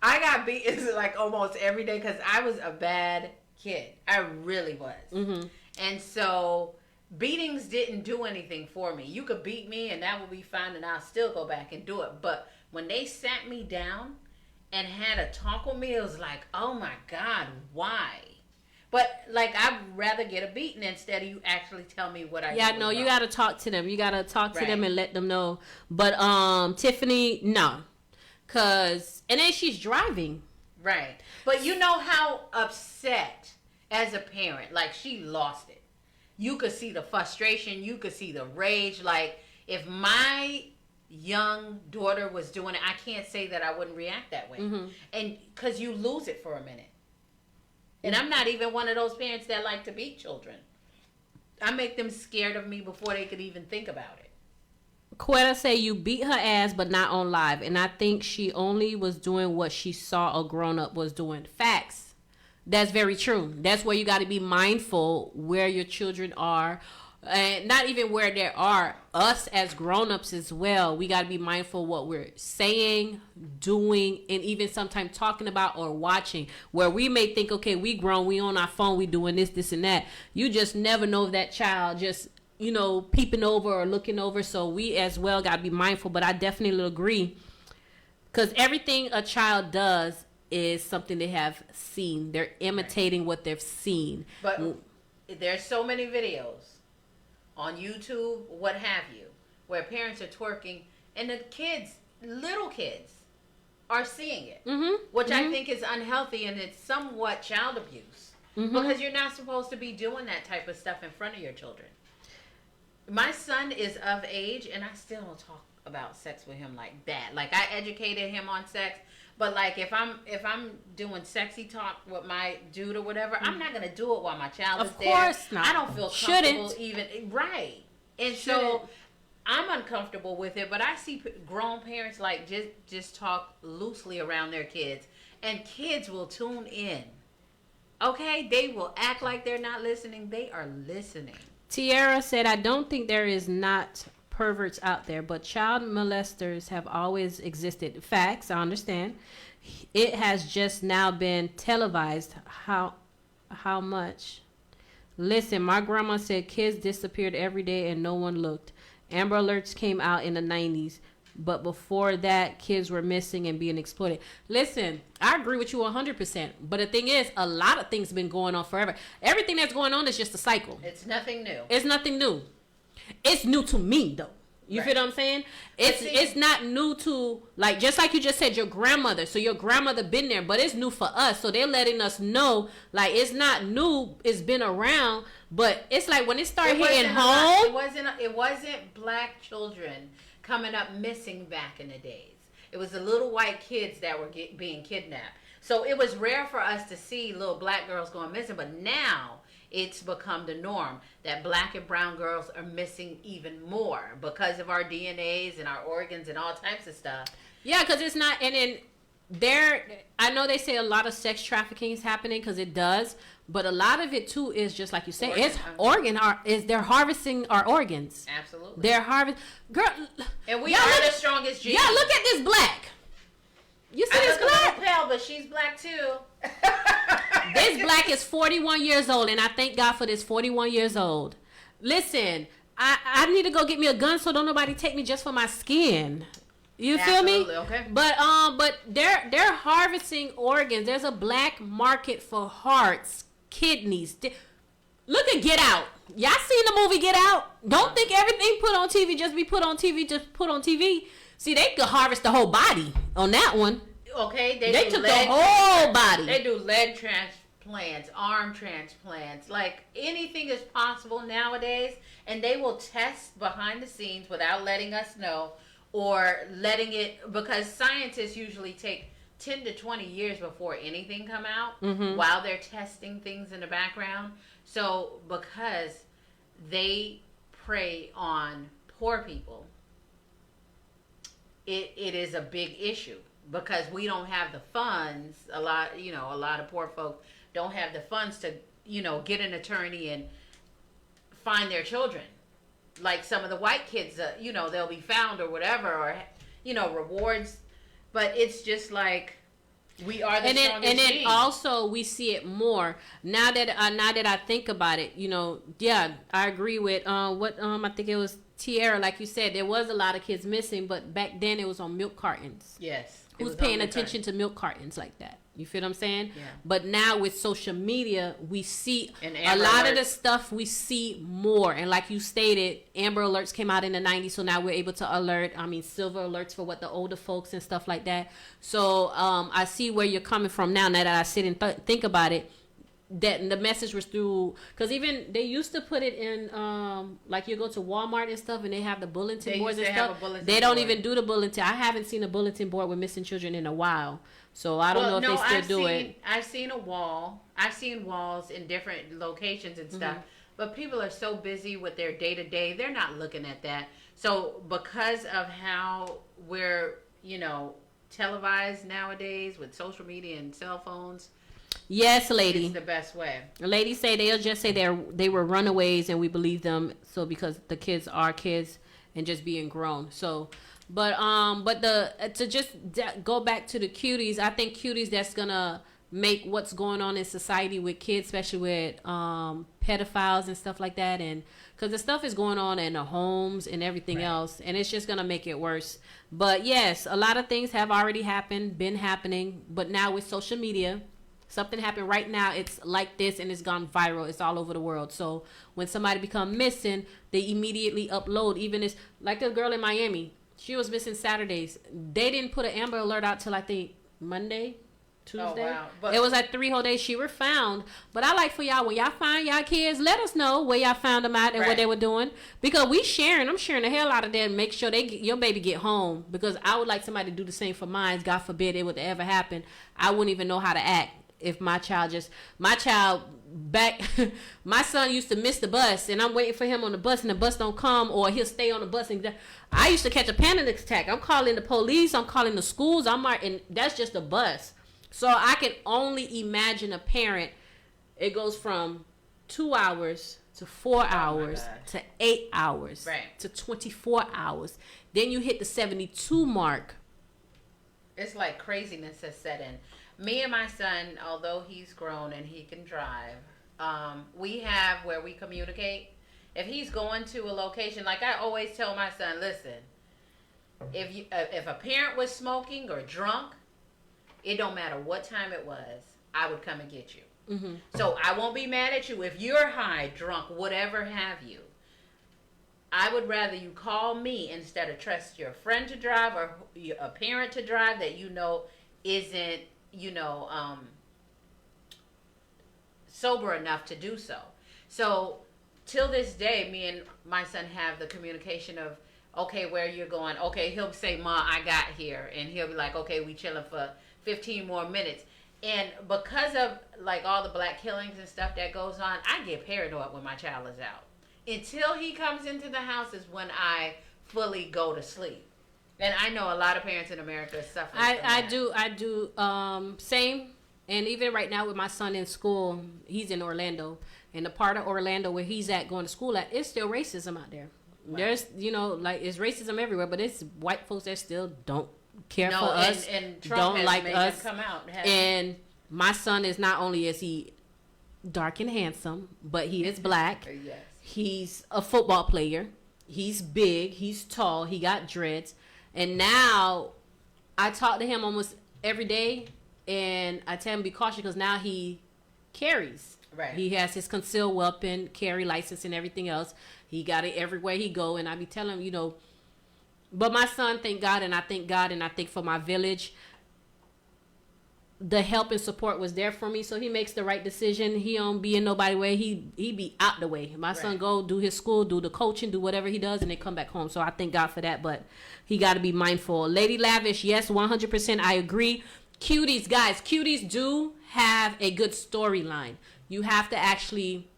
I got beaten like almost every day because I was a bad kid. I really was. Mm-hmm. And so beatings didn't do anything for me. You could beat me and that would be fine and I'll still go back and do it. But when they sat me down and had a talk with me, it was like, oh my God, why? But like, I'd rather get a beating instead of you actually tell me what I Yeah, no, you gotta talk to them. You gotta talk to them and let them know. But Tiffany, no. And then she's driving. Right. But you know how upset as a parent, like she lost it. You could see the frustration. You could see the rage. Like if my young daughter was doing it, I can't say that I wouldn't react that way. Mm-hmm. And because you lose it for a minute. And I'm not even one of those parents that like to beat children. I make them scared of me before they could even think about it. Quetta say you beat her ass, but not on live. And I think she only was doing what she saw a grown-up was doing. Facts. That's very true. That's where you got to be mindful where your children are. And not even where they are. Us as grown-ups as well. We got to be mindful what we're saying, doing, and even sometimes talking about or watching. Where we may think, okay, we grown, we on our phone, we doing this, and that. You just never know if that child just, peeping over or looking over. So we as well got to be mindful. But I definitely agree. Because everything a child does is something they have seen. They're imitating what they've seen. But there's so many videos on YouTube, what have you, where parents are twerking and the kids, little kids, are seeing it, which I think is unhealthy and it's somewhat child abuse because you're not supposed to be doing that type of stuff in front of your children. My son is of age and I still don't talk about sex with him like that. Like I educated him on sex, but like if I'm doing sexy talk with my dude or whatever, I'm not gonna do it while my child is there. Of course not. I don't feel comfortable even. Right. And so I'm uncomfortable with it, but I see grown parents like just talk loosely around their kids, and kids will tune in. Okay, they will act like they're not listening. They are listening. Tiara said, I don't think there is not perverts out there, but child molesters have always existed. Facts, I understand. It has just now been televised. How much? Listen, my grandma said kids disappeared every day and no one looked. Amber Alerts came out in the 90s, but before that, kids were missing and being exploited. Listen, I agree with you 100%, but the thing is, a lot of things have been going on forever. Everything that's going on is just a cycle. It's nothing new. It's nothing new. It's new to me, though. You feel what I'm saying? It's not new to, like, just like you just said, your grandmother. So your grandmother been there, but it's new for us. So they're letting us know, like, it's not new. It's been around, but it's like when it started hitting home. It wasn't black children coming up missing back in the days. It was the little white kids that were being kidnapped. So it was rare for us to see little black girls going missing, but now it's become the norm that black and brown girls are missing even more because of our DNAs and our organs and all types of stuff. Yeah, because it's not, and then I know they say a lot of sex trafficking is happening because it does, but a lot of it too is just like you say, they're harvesting our organs. Absolutely. They're girl. And we are the strongest genes. Yeah, look at this black. You see this black? I look a little pale, but she's black too. This black is 41 years old, and I thank God for this 41 years old. Listen, I need to go get me a gun so don't nobody take me just for my skin. You feel me? Okay. But they're harvesting organs. There's a black market for hearts, kidneys. Look at Get Out. Y'all seen the movie Get Out? Don't think everything put on TV just be put on TV, just put on TV. See, they could harvest the whole body on that one. Okay, they took the whole body. They do leg transplants, arm transplants, like anything is possible nowadays, and they will test behind the scenes without letting us know or letting it, because scientists usually take 10 to 20 years before anything come out while they're testing things in the background. So because they prey on poor people, it is a big issue because we don't have the funds. A lot of poor folks don't have the funds to, get an attorney and find their children. Like some of the white kids, they'll be found or whatever, or, rewards. But it's just like, we are the strongest and then being. also we see it more now that I think about it. Yeah, I agree with I think it was Tierra, like you said, there was a lot of kids missing, but back then it was on milk cartons. Yes. Who's paying attention to milk cartons like that? You feel what I'm saying? Yeah. But now with social media, we see And a Amber lot Alerts. of the stuff we see more. And like you stated, Amber Alerts came out in the 90s, so now we're able to silver alerts for what the older folks and stuff like that. So I see where you're coming from now that I sit and think about it. That the message was through, because even they used to put it in like you go to Walmart and stuff and they have the bulletin boards and stuff. They don't even do the bulletin. I haven't seen a bulletin board with missing children in a while, so I don't know if they still do it. I've seen a wall. I've seen walls in different locations and stuff, but people are so busy with their day to day, they're not looking at that. So because of how we're televised nowadays with social media and cell phones. Yes, lady. It's the best way. Ladies say they'll just say they were runaways and we believe them. So because the kids are kids and just being grown. So, but to just go back to the Cuties, I think Cuties that's gonna make what's going on in society with kids, especially with pedophiles and stuff like that, and because the stuff is going on in the homes and everything else, and it's just gonna make it worse. But yes, a lot of things have already been happening, but now with social media. Something happened right now, it's like this, and it's gone viral. It's all over the world. So when somebody become missing, they immediately upload. Even it's like a girl in Miami. She was missing Saturdays. They didn't put an Amber Alert out till I think Monday, Tuesday. Oh, wow. But it was like 3 whole days she were found. But I like for y'all, when y'all find y'all kids, let us know where y'all found them at and what they were doing. Because I'm sharing the hell out of them. Make sure your baby get home. Because I would like somebody to do the same for mine. God forbid it would ever happen. I wouldn't even know how to act. If my child my son used to miss the bus and I'm waiting for him on the bus and the bus don't come, or he'll stay on the bus. And I used to catch a panic attack. I'm calling the police. I'm calling the schools. And that's just a bus. So I can only imagine a parent. It goes from 2 hours to 4 hours to 8 hours to 24 hours. Then you hit the 72 mark. It's like craziness has set in. Me and my son, although he's grown and he can drive, we have where we communicate. If he's going to a location, like I always tell my son, listen, if a parent was smoking or drunk, it don't matter what time it was, I would come and get you. Mm-hmm. So I won't be mad at you if you're high, drunk, whatever have you. I would rather you call me instead of trust your friend to drive or a parent to drive that isn't sober enough to do so. So till this day, me and my son have the communication of, okay, where you're going. Okay, he'll say, Ma, I got here. And he'll be like, okay, we chilling for 15 more minutes. And because of like all the black killings and stuff that goes on, I get paranoid when my child is out. Until he comes into the house is when I fully go to sleep. And I know a lot of parents in America suffer. I do. Same. And even right now with my son in school, he's in Orlando. And the part of Orlando where he's at going to school at, it's still racism out there. Right. There's, it's racism everywhere, but it's white folks that still don't care for us, and Trump don't like us. Come out, and my son is not only is he dark and handsome, but he is black. Yes. He's a football player. He's big. He's tall. He got dreads. And now I talk to him almost every day, and I tell him be cautious because now he carries. Right. He has his concealed weapon carry license and everything else. He got it everywhere he go, and I be telling him, But my son, thank God, and I thank God, and I think for my village, the help and support was there for me, so he makes the right decision. He don't be in nobody's way. He be out the way. My son go do his school, do the coaching, do whatever he does, and then come back home. So I thank God for that, but he got to be mindful. Lady Lavish, yes, 100%, I agree. Cuties, guys, Cuties do have a good storyline. You have to actually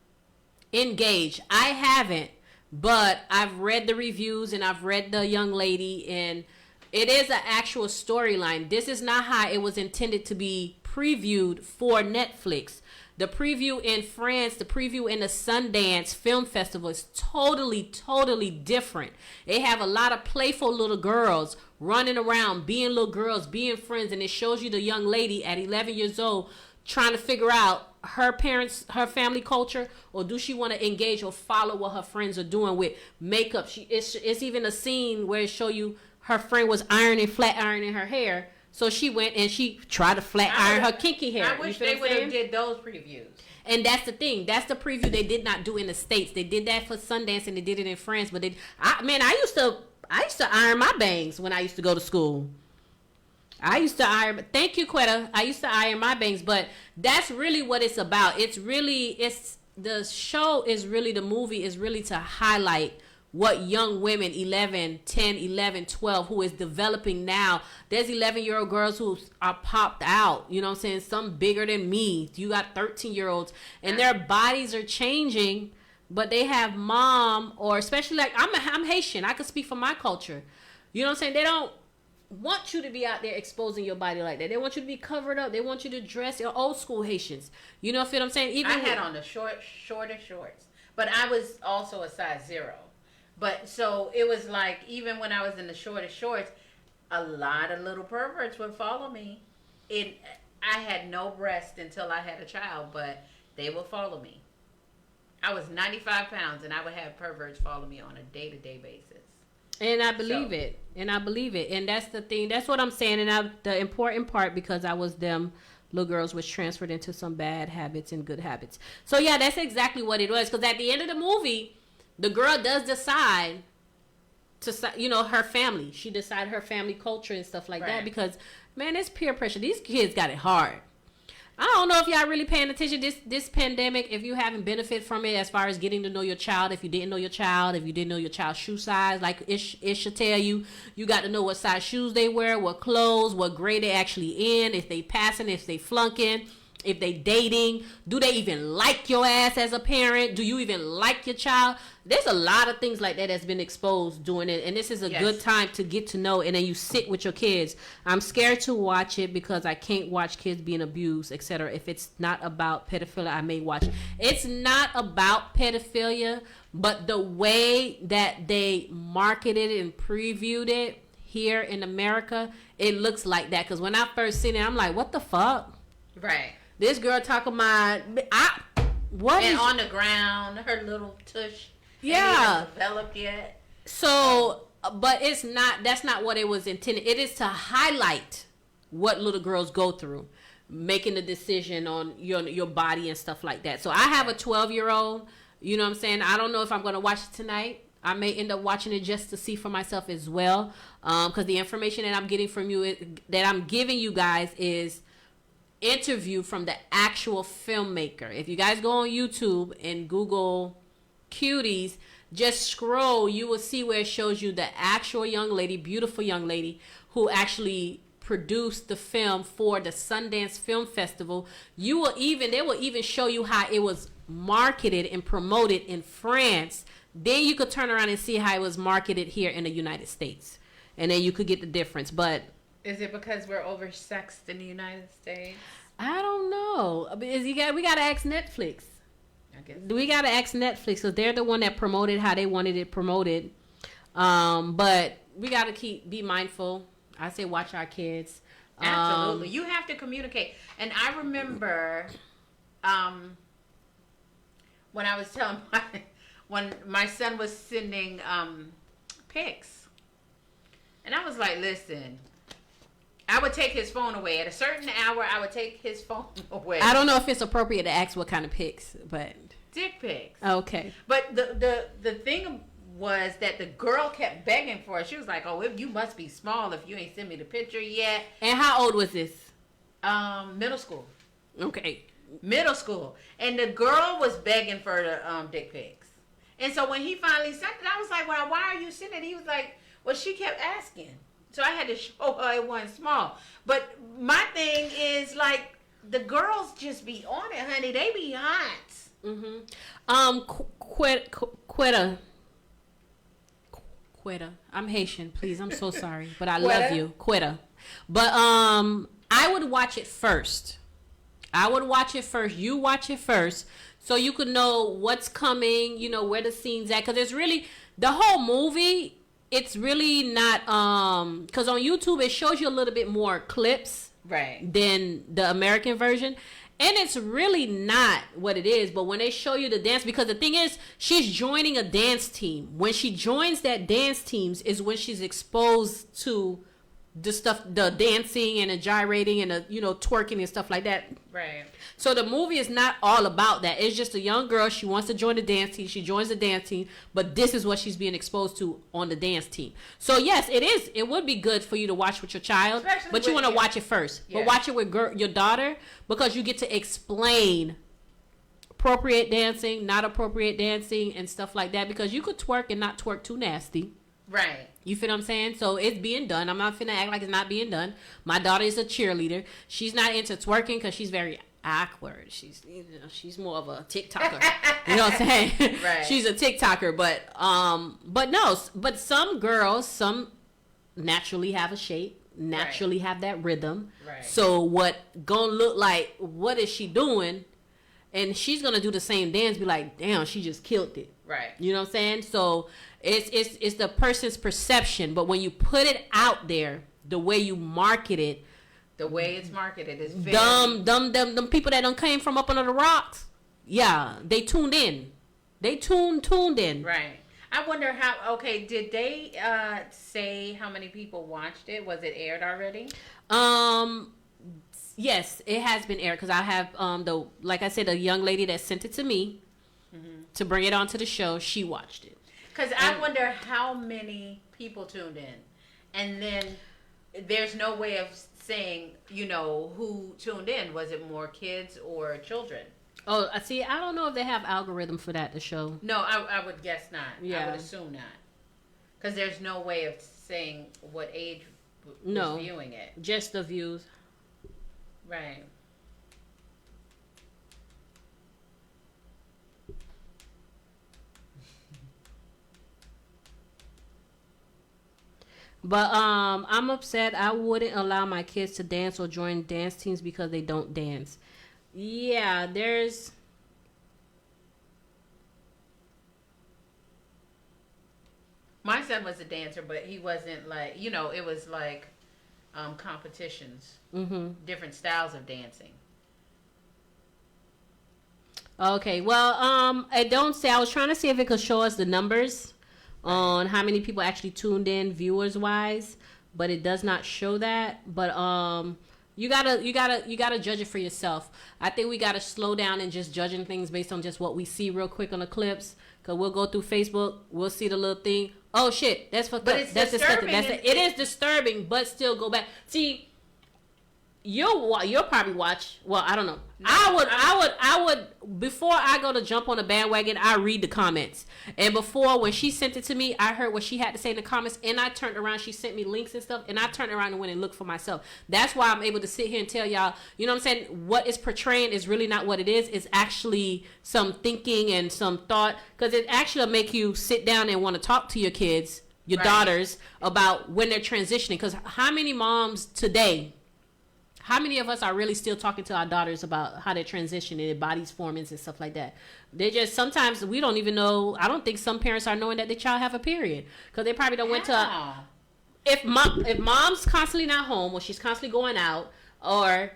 engage. I haven't, but I've read the reviews, and I've read the young lady, and It is an actual storyline. This is not how it was intended to be previewed for Netflix. The preview in France, the preview in the Sundance Film Festival is totally, totally different. They have a lot of playful little girls running around, being little girls, being friends, and it shows you the young lady at 11 years old trying to figure out her parents, her family culture, or do she want to engage or follow what her friends are doing with makeup. It's even a scene where it show you her friend was flat ironing her hair. So she went and she tried to flat iron her kinky hair. I wish they would have did those previews. And that's the thing. That's the preview they did not do in the States. They did that for Sundance and they did it in France. But I used to iron my bangs when I used to go to school. I used to iron. Thank you, Quetta. I used to iron my bangs. But that's really what it's about. The movie is really to highlight what young women, 11, 10, 11, 12, who is developing now. There's 11-year-old girls who are popped out, you know what I'm saying? Some bigger than me. You got 13-year-olds, and their bodies are changing, but they have mom, or especially like, I'm Haitian. I can speak for my culture. You know what I'm saying? They don't want you to be out there exposing your body like that. They want you to be covered up. They want you to dress. Your old school Haitians. You know what I'm saying? I had on the shorter shorts, but I was also a size 0. But so it was like, even when I was in the shortest shorts, a lot of little perverts would follow me. I had no breast until I had a child, but they would follow me. I was 95 pounds, and I would have perverts follow me on a day-to-day basis. And I believe it. And that's the thing. That's what I'm saying. And the important part, because I was them little girls, was transferred into some bad habits and good habits. So, yeah, that's exactly what it was. Because at the end of the movie, the girl does decide to, her family. She decided her family culture and stuff like that, because, man, it's peer pressure. These kids got it hard. I don't know if y'all really paying attention this pandemic, if you haven't benefited from it as far as getting to know your child. If you didn't know your child, if you didn't know your child's shoe size, like it should tell you, you got to know what size shoes they wear, what clothes, what grade they actually in, if they passing, if they flunking, if they dating, do they even like your ass as a parent? Do you even like your child? There's a lot of things like that that's been exposed doing it, and this is a good time to get to know, and then you sit with your kids. I'm scared to watch it because I can't watch kids being abused, etc. If it's not about pedophilia, I may watch. It's not about pedophilia, but the way that they marketed and previewed it here in America, it looks like that. Because when I first seen it, I'm like, what the fuck? Right. This girl talking about on the ground, her little tush. Yeah. Ain't even developed yet. So, but that's not what it was intended. It is to highlight what little girls go through, making the decision on your body and stuff like that. So I have a 12-year-old, you know what I'm saying? I don't know if I'm going to watch it tonight. I may end up watching it just to see for myself as well. Because the information that I'm getting from you, that I'm giving you guys, is interview from the actual filmmaker. If you guys go on YouTube and Google Cuties, just scroll, you will see where it shows you the actual young lady, beautiful young lady, who actually produced the film for the Sundance Film Festival. They will even show you how it was marketed and promoted in France. Then you could turn around and see how it was marketed here in the United States, and then you could get the difference. But is it because we're oversexed in the United States? I don't know. We got to ask Netflix. I guess. We got to ask Netflix, because they're the one that promoted how they wanted it promoted. But we got to be mindful. I say watch our kids. Absolutely. You have to communicate. And I remember when I was telling when my son was sending pics. And I was like, listen, I would take his phone away. At a certain hour, I would take his phone away. I don't know if it's appropriate to ask what kind of pics, but... Dick pics. Okay. But the thing was that the girl kept begging for it. She was like, oh, you must be small if you ain't sent me the picture yet. And how old was this? Middle school. Okay. Middle school. And the girl was begging for the dick pics. And so when he finally sent it, I was like, well, why are you sending it? He was like, well, she kept asking. So I had to show her it wasn't small. But my thing is, like, the girls just be on it, honey. They be hot. Quitter. I'm Haitian, please. I'm so sorry, but I Quitter? love you. Quitter. But I would watch it first. You watch it first, so you could know what's coming. You know where the scenes at, because it's really the whole movie. It's really not because on YouTube it shows you a little bit more clips than the American version. And it's really not what it is, but when they show you the dance, because the thing is, she's joining a dance team. When she joins that dance teams is when she's exposed to the stuff, the dancing and the gyrating and the, you know, twerking and stuff like that. Right. So the movie is not all about that. It's just a young girl. She wants to join the dance team. She joins the dance team, but this is what she's being exposed to on the dance team. So yes, it is. It would be good for you to watch with your child, especially but you want to watch it first. Yeah. But watch it with your daughter, because you get to explain appropriate dancing, not appropriate dancing, and stuff like that. Because you could twerk and not twerk too nasty. Right. You feel what I'm saying? So it's being done. I'm not finna act like it's not being done. My daughter is a cheerleader. She's not into twerking because she's very awkward. She's, you know, she's more of a TikToker. You know what I'm saying? Right. She's a TikToker, but some girls, some naturally have a shape, naturally have that rhythm. Right. So what gonna look like? What is she doing? And she's gonna do the same dance. Be like, damn, she just killed it. Right. You know what I'm saying? So it's the person's perception, but when you put it out there, the way you market it, the way it's marketed is very... them people that done came from up under the rocks, yeah, they tuned in. They tuned in. Right. I wonder how. Okay, did they say how many people watched it? Was it aired already? Yes, it has been aired, because I have like I said, a young lady that sent it to me to bring it onto the show. She watched it. Because I wonder how many people tuned in, and then there's no way of saying, you know, who tuned in. Was it more kids or children? Oh, see, I don't know if they have algorithm for that to show. No, I would guess not. Yeah. I would assume not. Because there's no way of saying what age was viewing it. Just the views. Right. But I'm upset. I wouldn't allow my kids to dance or join dance teams because they don't dance. Yeah, there's... My son was a dancer, but he wasn't like, you know, it was like competitions. Different styles of dancing. Okay, well, I don't say... I was trying to see if it could show us the numbers on how many people actually tuned in viewers wise, but it does not show that. But you gotta judge it for yourself. I think we gotta slow down and just judging things based on just what we see real quick on the clips, because we'll go through Facebook, we'll see the little thing, oh shit, that's fucked up, it's that's disturbing. disgusting. It is disturbing, but still go back. See, you'll probably watch. Well, I don't know. No, I would before I go to jump on the bandwagon, I read the comments. And before, when she sent it to me, I heard what she had to say in the comments, and I turned around. She sent me links and stuff, and I turned around and went and looked for myself. That's why I'm able to sit here and tell y'all, you know what I'm saying, what is portraying is really not what it is. It's actually some thinking and some thought, because it actually will make you sit down and want to talk to your kids, your daughters, about when they're transitioning. Because how many moms today... How many of us are really still talking to our daughters about how they're transitioning, their bodies forming and stuff like that? They just, sometimes we don't even know. I don't think some parents are knowing that their child have a period, because they probably don't went to. If mom's constantly not home, or she's constantly going out, or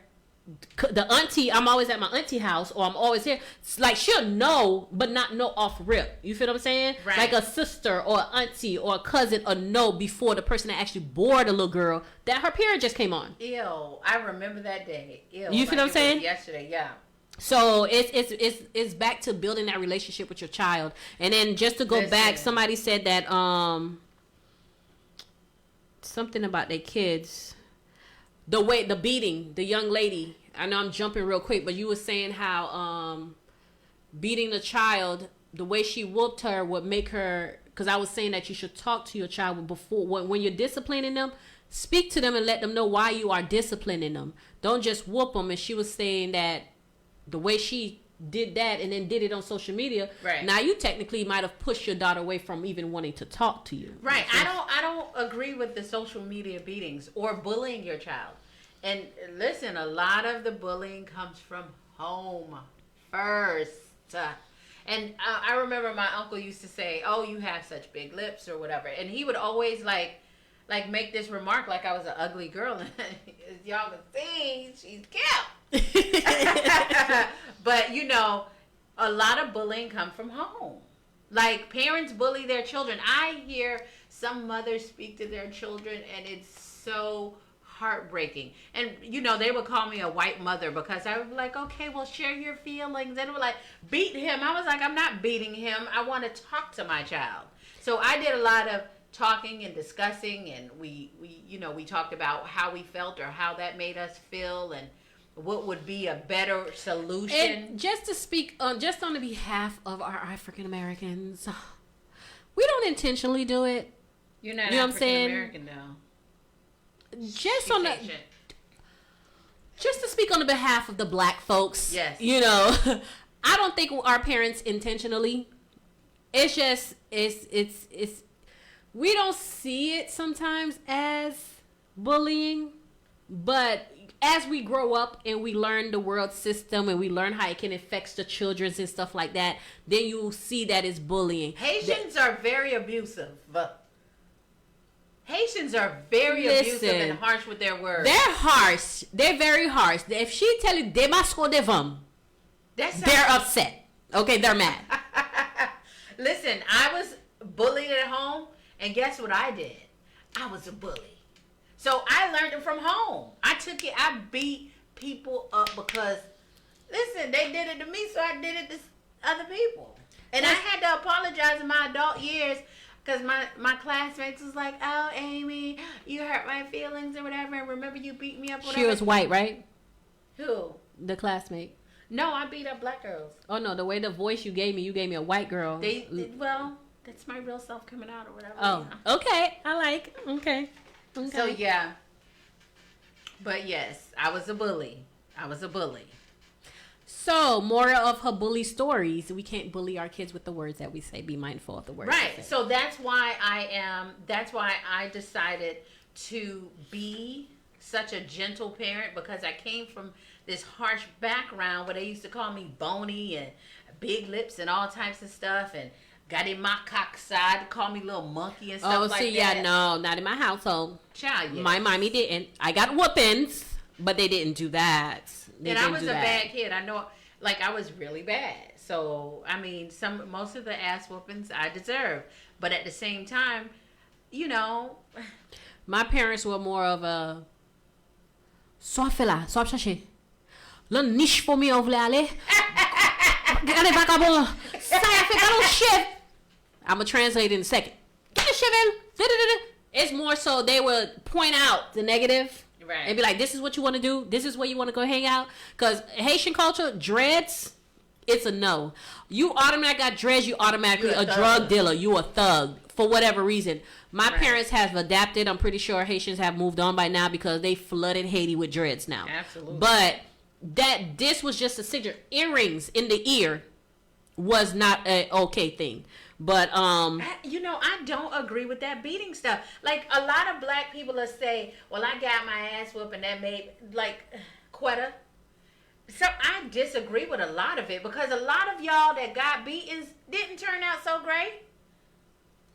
the auntie, I'm always at my auntie house, or I'm always here. It's like, she'll know, but not know off rip. You feel what I'm saying? Right. Like a sister or auntie or a cousin will know before the person that actually bore the little girl that her period just came on. Ew, I remember that day. Ew, you feel what I'm saying? Yesterday, yeah. So it's back to building that relationship with your child. And then just to go back, somebody said that something about their kids. The beating, the young lady. I know I'm jumping real quick, but you were saying how beating the child, the way she whooped her would make her, because I was saying that you should talk to your child before, when you're disciplining them, speak to them and let them know why you are disciplining them. Don't just whoop them. And she was saying that the way she did that and then did it on social media, right. now you technically might have pushed your daughter away from even wanting to talk to you. Right. I don't agree with the social media beatings or bullying your child. And listen, a lot of the bullying comes from home first. And I remember my uncle used to say, "Oh, you have such big lips," or whatever. And he would always like make this remark like I was an ugly girl. And as y'all can see, she's cute. But you know, a lot of bullying come from home. Like parents bully their children. I hear some mothers speak to their children, and it's so heartbreaking. And you know, they would call me a white mother because I would be like, okay, well, share your feelings. And they were like, beat him. I was like, I'm not beating him. I want to talk to my child. So I did a lot of talking and discussing, and we talked about how we felt or how that made us feel and what would be a better solution. And just to speak on the behalf of our African Americans, we don't intentionally do it. You're not you know African American though. Just to speak on the behalf of the black folks, yes, you know, I don't think our parents intentionally. It's just it's we don't see it sometimes as bullying, but as we grow up and we learn the world system and we learn how it can affect the children and stuff like that, then you will see that it's bullying. Haitians are very abusive. Haitians are very abusive and harsh with their words. They're harsh. They're very harsh. If she tell you, they must go devam, they're upset. Okay, they're mad. Listen, I was bullied at home, and guess what I did? I was a bully. So I learned it from home. I beat people up because, listen, they did it to me, so I did it to other people. And I had to apologize in my adult years because my classmates was like, "Oh, Amie, you hurt my feelings or whatever. And remember you beat me up." Whatever. She was white, right? Who? The classmate. No, I beat up black girls. Oh no, the way the voice you gave me a white girl. Well, that's my real self coming out or whatever. Oh, you know. okay. I like. Okay. So yeah. But yes, I was a bully. So, moral of her bully stories, we can't bully our kids with the words that we say. Be mindful of the words. Right. So that's why I decided to be such a gentle parent, because I came from this harsh background where they used to call me bony and big lips and all types of stuff, and got in my cock side, call me little monkey and stuff like that. Yeah, no, not in my household. Child, yes. My mommy didn't. I got whoopings, but they didn't do that. I was a bad kid. I know, like, I was really bad. So, I mean, most of the ass whoopings I deserved. But at the same time, you know. My parents were more of a... Sois fait là, sois chercher. Le niche pour me, on voulait aller. Regardez, vagabond. Ça y a fait pas long shit. I'm going to translate in a second. Get the shit in. It's more so they would point out the negative. Right. And be like, this is what you want to do. This is where you want to go hang out. Because Haitian culture, dreads, it's a no. You automatically got dreads, you automatically a drug dealer. You a thug for whatever reason. My parents have adapted. I'm pretty sure Haitians have moved on by now because they flooded Haiti with dreads now. Absolutely. But this was just a signature. Earrings in the ear was not an okay thing. But you know, I don't agree with that beating stuff. Like, a lot of black people will say, well, I got my ass whooped and that made, like, quetta. So I disagree with a lot of it, because a lot of y'all that got beatings didn't turn out so great.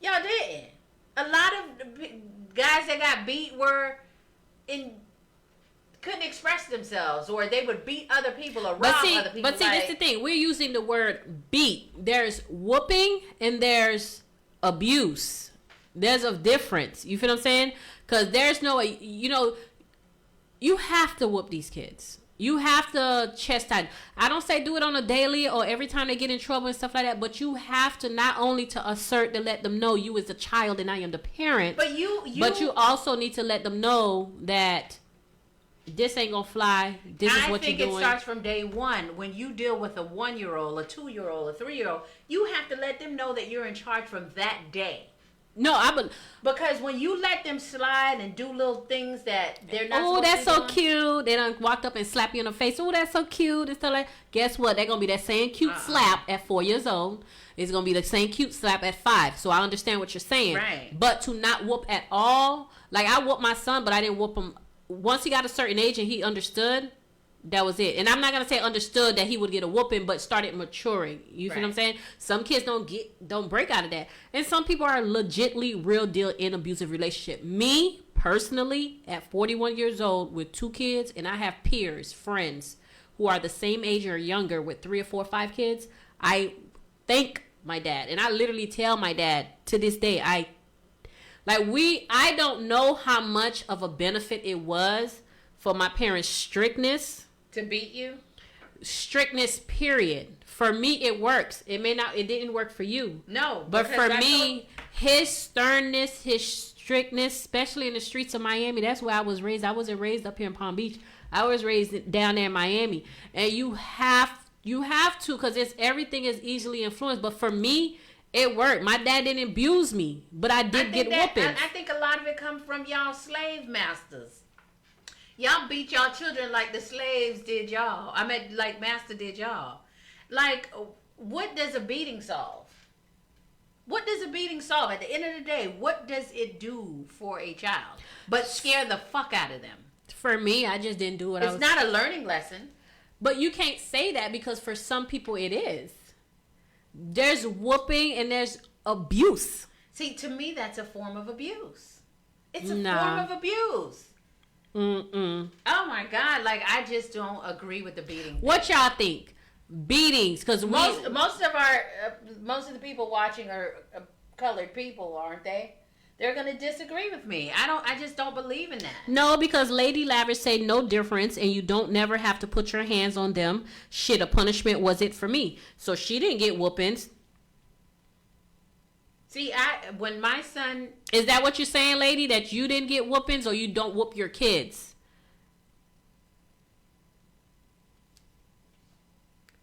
Y'all didn't. A lot of guys that got beat couldn't express themselves, or they would beat other people or rob other people. But see, that's the thing. We're using the word beat. There's whooping and there's abuse. There's a difference. You feel what I'm saying? Because there's no, you know, you have to whoop these kids. You have to chastise. I don't say do it on a daily or every time they get in trouble and stuff like that, but you have to not only to assert to let them know you is the child and I am the parent, but you also need to let them know that this ain't gonna fly. This is what you're doing. I think it starts from day one. When you deal with a 1-year-old, a 2-year-old, a 3-year-old, you have to let them know that you're in charge from that day. No, because when you let them slide and do little things that they're not. Oh, that's so doing, cute. They done walked up and slapped you in the face. Oh, that's so cute. And stuff like. Guess what? They're gonna be that same cute slap at 4 years old. It's gonna be the same cute slap at 5. So I understand what you're saying. Right. But to not whoop at all, like I whooped my son, but I didn't whoop him. Once he got a certain age and he understood, that was it. And I'm not gonna say understood that he would get a whooping, but started maturing. You feel what I'm saying? Some kids don't break out of that, and some people are legitly real deal in abusive relationship. Me personally, at 41 years old with 2 kids, and I have peers, friends who are the same age or younger with 3 or 4 or 5 kids. I thank my dad, and I literally tell my dad to this day, I don't know how much of a benefit it was for my parents' strictness. To beat you? Strictness, period. For me, it works. It didn't work for you. No. But for me, his sternness, his strictness, especially in the streets of Miami, that's where I was raised. I wasn't raised up here in Palm Beach. I was raised down there in Miami. And you have to, because everything is easily influenced. But for me, it worked. My dad didn't abuse me, but I did get whoopings. I think a lot of it comes from y'all slave masters. Y'all beat y'all children like the slaves did y'all. I mean, like master did y'all. Like, what does a beating solve? What does a beating solve? At the end of the day, what does it do for a child? But scare the fuck out of them. For me, I just didn't do what I was... It's not a learning lesson. But you can't say that because for some people it is. There's whooping and there's abuse. See, to me, that's a form of abuse. It's a form of abuse. Mm-mm. Oh my God! Like I just don't agree with the beating. What y'all think? Beatings? Because most of the people watching are colored people, aren't they? They're gonna disagree with me. I just don't believe in that. No, because Lady Lavish say no difference, and you don't never have to put your hands on them. Shit, a punishment was it for me. So she didn't get whoopings. See, when my son... Is that what you're saying, lady? That you didn't get whoopings or you don't whoop your kids?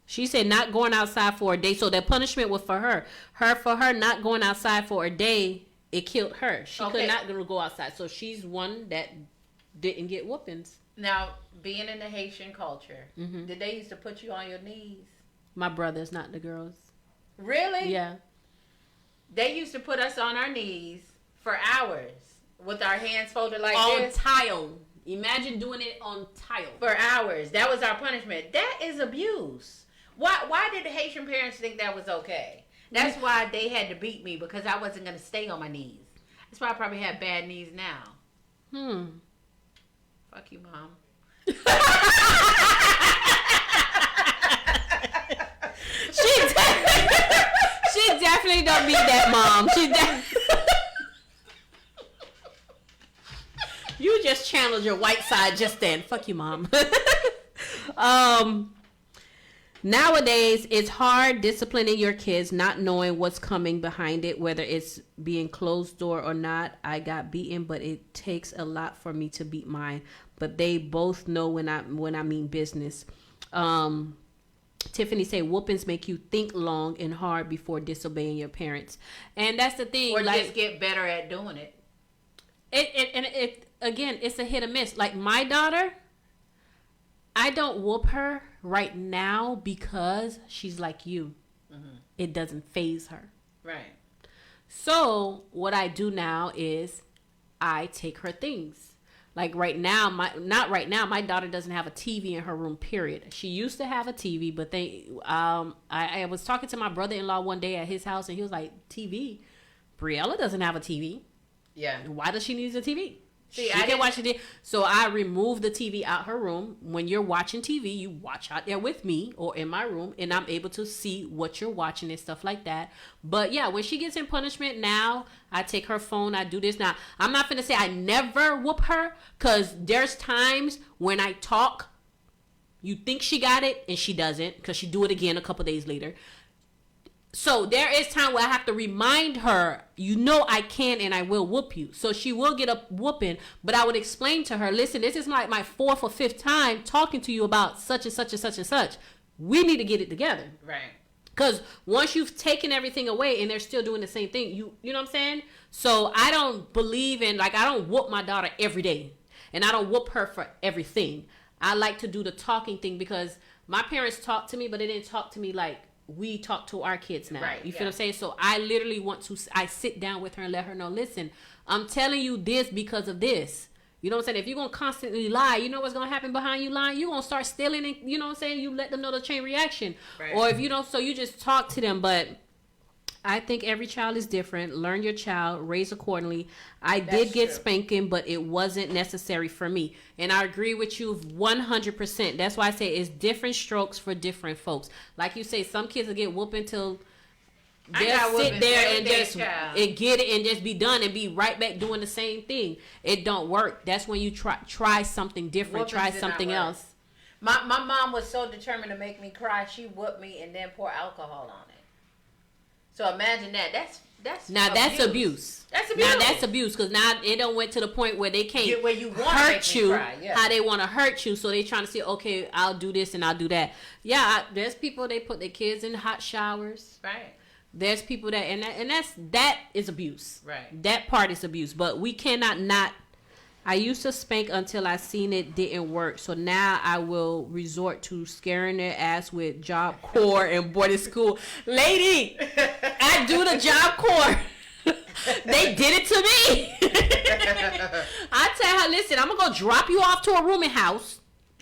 She said not going outside for a day. So that punishment was for her. For her not going outside for a day, it killed her. She could not go outside. So she's one that didn't get whoopings. Now, being in the Haitian culture, did they used to put you on your knees? My brothers, not the girls. Really? Yeah. They used to put us on our knees for hours with our hands folded like On this. tile. Imagine doing it on tile. For hours. That was our punishment. That is abuse. Why did the Haitian parents think that was okay? That's why they had to beat me, because I wasn't going to stay on my knees. That's why I probably have bad knees now. Fuck you, Mom. She definitely don't mean that, Mom. You just channeled your white side just then. Fuck you, Mom. Nowadays, it's hard disciplining your kids, not knowing what's coming behind it, whether it's being closed door or not. I got beaten, but it takes a lot for me to beat mine. But they both know when I mean business. Tiffany say whoopings make you think long and hard before disobeying your parents, and that's the thing. Or just get better at doing it. It again, it's a hit or miss. Like my daughter, I don't whoop her right now because she's like you. It doesn't faze her. Right. So what I do now is I take her things. Like right now, my daughter doesn't have a TV in her room, period. She used to have a TV, but I was talking to my brother-in-law one day at his house, and he was like, TV? Briella doesn't have a TV. Yeah. Why does she need a TV? See, she can watch it. So I removed the TV out her room. When you're watching TV, you watch out there with me or in my room, and I'm able to see what you're watching and stuff like that. But yeah, when she gets in punishment now, I take her phone, I do this. Now, I'm not going to say I never whoop her, because there's times when I talk, you think she got it, and she doesn't, because she do it again a couple days later. So there is time where I have to remind her, you know I can and I will whoop you. So she will get a whooping, but I would explain to her, listen, this is like my 4th or 5th time talking to you about such and such and such and such. We need to get it together. Right. Because once you've taken everything away and they're still doing the same thing, you know what I'm saying? So I don't believe in, like, I don't whoop my daughter every day. And I don't whoop her for everything. I like to do the talking thing because my parents talked to me, but they didn't talk to me like we talk to our kids now. Right, you feel what I'm saying? So I literally I sit down with her and let her know, listen, I'm telling you this because of this. You know what I'm saying? If you're going to constantly lie, you know what's going to happen behind you lying? You're going to start stealing and, you know what I'm saying? You let them know the chain reaction. Right. Or if you don't, so you just talk to them. But I think every child is different. Learn your child, raise accordingly. I did get spanking, but it wasn't necessary for me. And I agree with you 100%. That's why I say it's different strokes for different folks. Like you say, some kids will get whooping till they'll sit there and just get it and just be done and be right back doing the same thing. It don't work. That's when you try something different, try something else. My mom was so determined to make me cry, she whooped me and then pour alcohol on it. So imagine that. That's now abuse. That's abuse. That's abuse. Now that's abuse because now it don't went to the point where they can't where you hurt you how they want to hurt hurt you. So they trying to say, okay, I'll do this and I'll do that. Yeah, there's people they put their kids in hot showers. Right. There's people that is abuse. Right. That part is abuse. But we cannot not. I used to spank until I seen it didn't work. So now I will resort to scaring their ass with Job Corps and boarding school. Lady, I do the Job Corps. They did it to me. I tell her, listen, I'm going to go drop you off to a rooming house.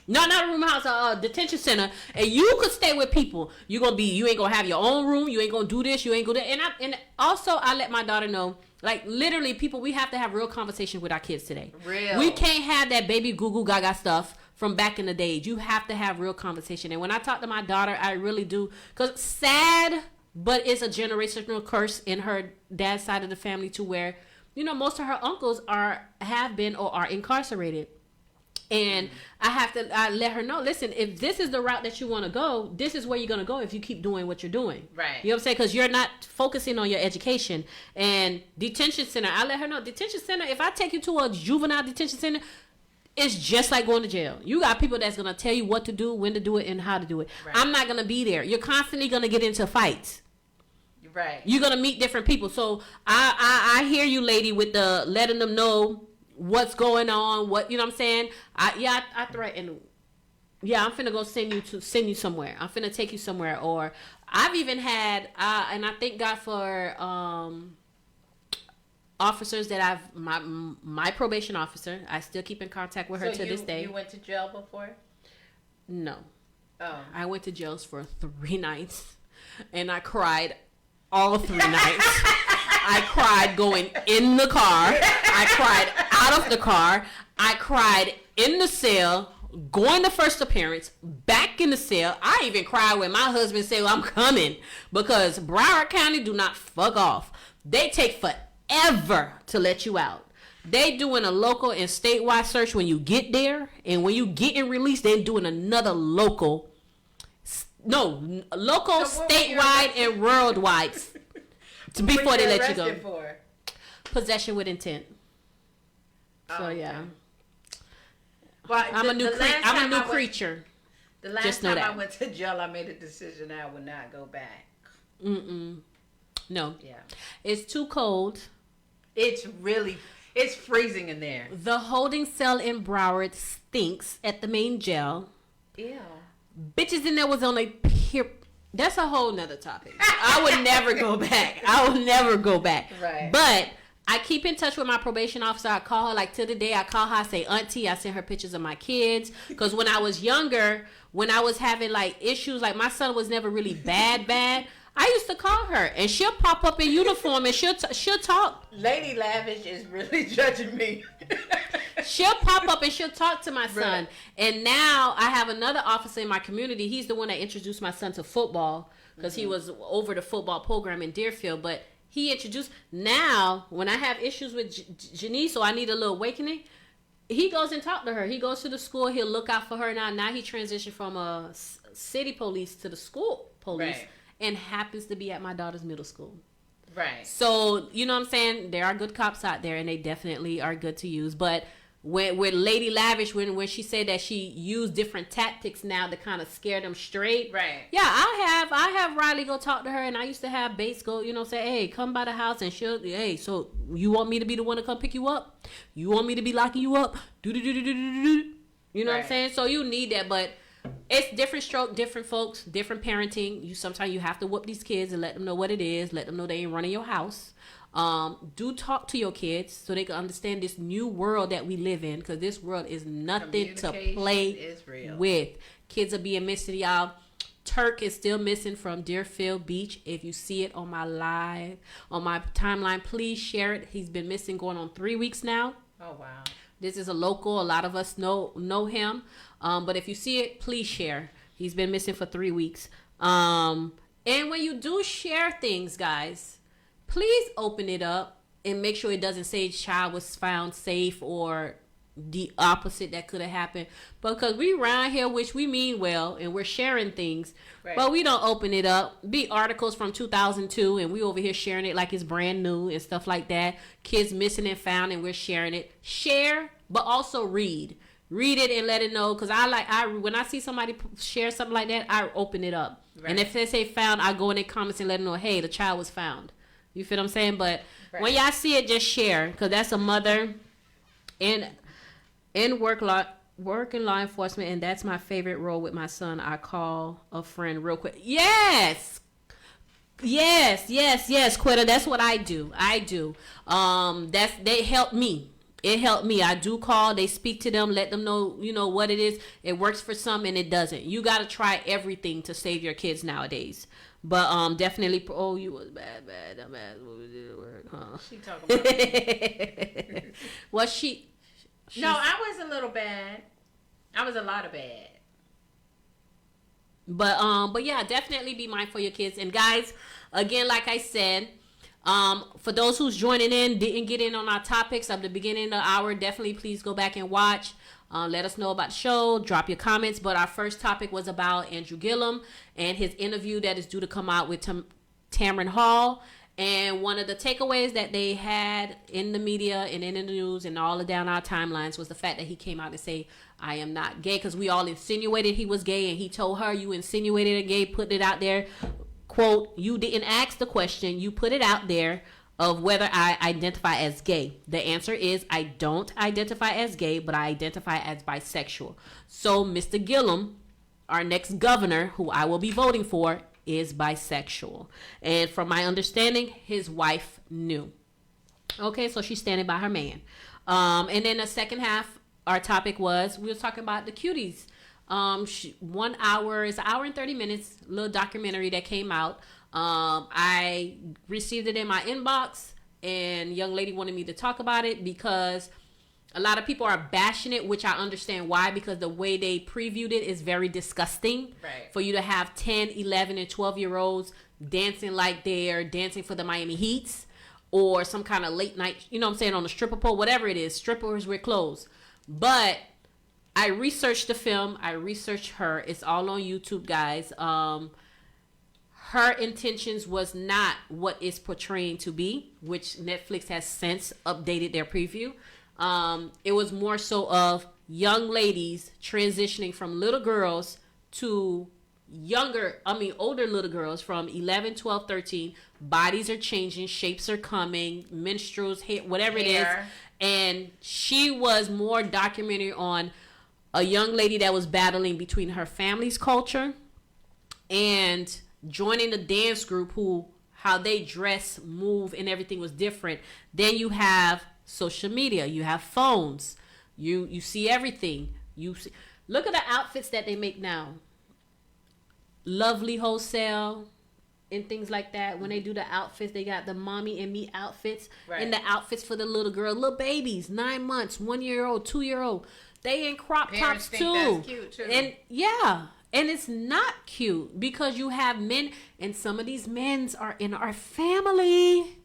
No, not a rooming house, a detention center. And you could stay with people. You ain't going to have your own room. You ain't going to do this. You ain't going to do that. And also I let my daughter know, like, literally, people, we have to have real conversation with our kids today. Real. We can't have that baby goo gaga stuff from back in the days. You have to have real conversation. And when I talk to my daughter, I really do. Because sad, but it's a generational curse in her dad's side of the family to where, you know, most of her uncles have been or are incarcerated. And I let her know, listen, if this is the route that you want to go, this is where you're going to go if you keep doing what you're doing. Right. You know what I'm saying? Because you're not focusing on your education. And detention center, I let her know, detention center, if I take you to a juvenile detention center, it's just like going to jail. You got people that's going to tell you what to do, when to do it, and how to do it. Right. I'm not going to be there. You're constantly going to get into fights. Right. You're going to meet different people. So I hear you, lady, with the letting them know what's going on, what, you know what I'm saying? I threaten, I'm finna go send you somewhere. I'm finna take you somewhere. Or I've even had, and I thank God for officers that my probation officer, I still keep in contact with her to this day. You went to jail before? No. Oh. I went to jail for 3 nights, and I cried all 3 nights. I cried going in the car. I cried out of the car. I cried in the cell, going to first appearance, back in the cell. I even cried when my husband said, well, I'm coming. Because Broward County do not fuck off. They take forever to let you out. They doing a local and statewide search when you get there. And when you get in release, they doing another local. No, local, statewide, and worldwide. Before they let you go. For? Possession with intent. Oh, so yeah. Well, I'm a new creature. The last time I went to jail, I made a decision I would not go back. No. Yeah. It's too cold. It's freezing in there. The holding cell in Broward stinks at the main jail. Ew. Bitches in there was on a pure. That's a whole nother topic. I would never go back. Right. But I keep in touch with my probation officer. I call her, like, to the day I call her, I say, auntie, I send her pictures of my kids. Because when I was younger, when I was having, like, issues, like, my son was never really bad. I used to call her, and she'll pop up in uniform, and she'll talk. Lady Lavish is really judging me. She'll pop up and she'll talk to my son. Right. And now I have another officer in my community. He's the one that introduced my son to football because he was over the football program in Deerfield. But he introduced, now when I have issues with Janice or I need a little awakening, he goes and talk to her. He goes to the school. He'll look out for her. Now he transitioned from a city police to the school police. Right. And happens to be at my daughter's middle school. Right. So, you know what I'm saying? There are good cops out there, and they definitely are good to use. But with Lady Lavish, when she said that she used different tactics now to kind of scare them straight. Right. Yeah, I have Riley go talk to her, and I used to have Bates go, say, hey, come by the house, and she'll, hey, so you want me to be the one to come pick you up? You want me to be locking you up? Do. You know what I'm saying? So you need that, but it's different stroke, different folks, different parenting. Sometimes you have to whoop these kids and let them know what it is. Let them know they ain't running your house. Do talk to your kids so they can understand this new world that we live in, because this world is nothing to play with. Kids are being missing, y'all. Turk is still missing from Deerfield Beach. If you see it on my timeline, please share it. He's been missing going on 3 weeks now. Oh, wow. This is a local. A lot of us know him. But if you see it, please share. He's been missing for 3 weeks. And when you do share things, guys, please open it up and make sure it doesn't say child was found safe or the opposite that could have happened. Because we around here, which we mean well, and we're sharing things, but we don't open it up. Be articles from 2002, and we over here sharing it like it's brand new and stuff like that. Kids missing and found, and we're sharing it. Share, but also read. Read it and let it know. Because when I see somebody share something like that, I open it up. Right. And if they say found, I go in the comments and let them know, hey, the child was found. You feel what I'm saying? But when y'all see it, just share, because that's a mother in work in law enforcement, and that's my favorite role with my son. I call a friend real quick. Yes, Quitter. That's what I do. They help me. It helped me. I do call. They speak to them, let them know, what it is. It works for some and it doesn't. You got to try everything to save your kids nowadays. But definitely, you was bad. Dumbass. What we did at work, huh? She talking about me. Well, no, I was a little bad. I was a lot of bad. But yeah, definitely be mindful of your kids. And guys, again, like I said, for those who's joining in, didn't get in on our topics of the beginning of the hour, definitely please go back and watch. Let us know about the show. Drop your comments. But our first topic was about Andrew Gillum and his interview that is due to come out with Tamron Hall. And one of the takeaways that they had in the media and in the news and all down our timelines was the fact that he came out and say, I am not gay, because we all insinuated he was gay, and he told her, you insinuated a gay, put it out there. Quote, you didn't ask the question, you put it out there of whether I identify as gay. The answer is I don't identify as gay, but I identify as bisexual. So Mr. Gillum, our next governor, who I will be voting for, is bisexual. And from my understanding, his wife knew. Okay, so she's standing by her man. And then the second half, our topic was, we were talking about the Cuties. 1 hour, it's an hour and 30 minutes, little documentary that came out. I received it in my inbox, and young lady wanted me to talk about it because a lot of people are bashing it, which I understand why, because the way they previewed it is very disgusting. Right. For you to have 10, 11, and 12-year-olds dancing like they're dancing for the Miami Heats or some kind of late night, on the stripper pole, whatever it is, strippers with clothes. But I researched the film. I researched her. It's all on YouTube, guys. Her intentions was not what it's portraying to be, which Netflix has since updated their preview. It was more so of young ladies transitioning from little girls to older little girls from 11, 12, 13. Bodies are changing, shapes are coming, menstruals, hair, whatever it is. And she was more documentary on a young lady that was battling between her family's culture and joining the dance group, how they dress, move, and everything was different. Then you have social media, you have phones, you see everything. Look at the outfits that they make now. Lovely Wholesale and things like that. When they do the outfits, they got the mommy and me outfits, and the outfits for the little girl, little babies, 9 months, 1 year old, 2 year old. They in crop tops too. That's cute too. And yeah, and it's not cute because you have men, and some of these men are in our family.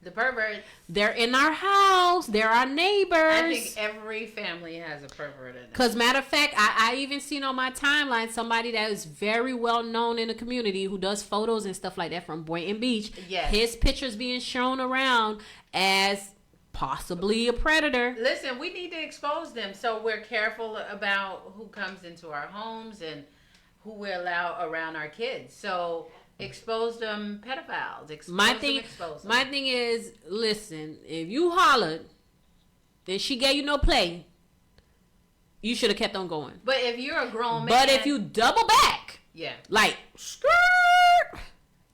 The perverts. They're in our house. They're our neighbors. I think every family has a pervert in it. Because matter of fact, I even seen on my timeline somebody that is very well known in the community who does photos and stuff like that from Boynton Beach. Yes. His pictures being shown around as possibly a predator. Listen, we need to expose them so we're careful about who comes into our homes and who we allow around our kids. So expose them pedophiles. My thing is, listen, if you hollered and she gave you no play, you should have kept on going. But if you're a grown man, but if you double back, yeah, like skirt,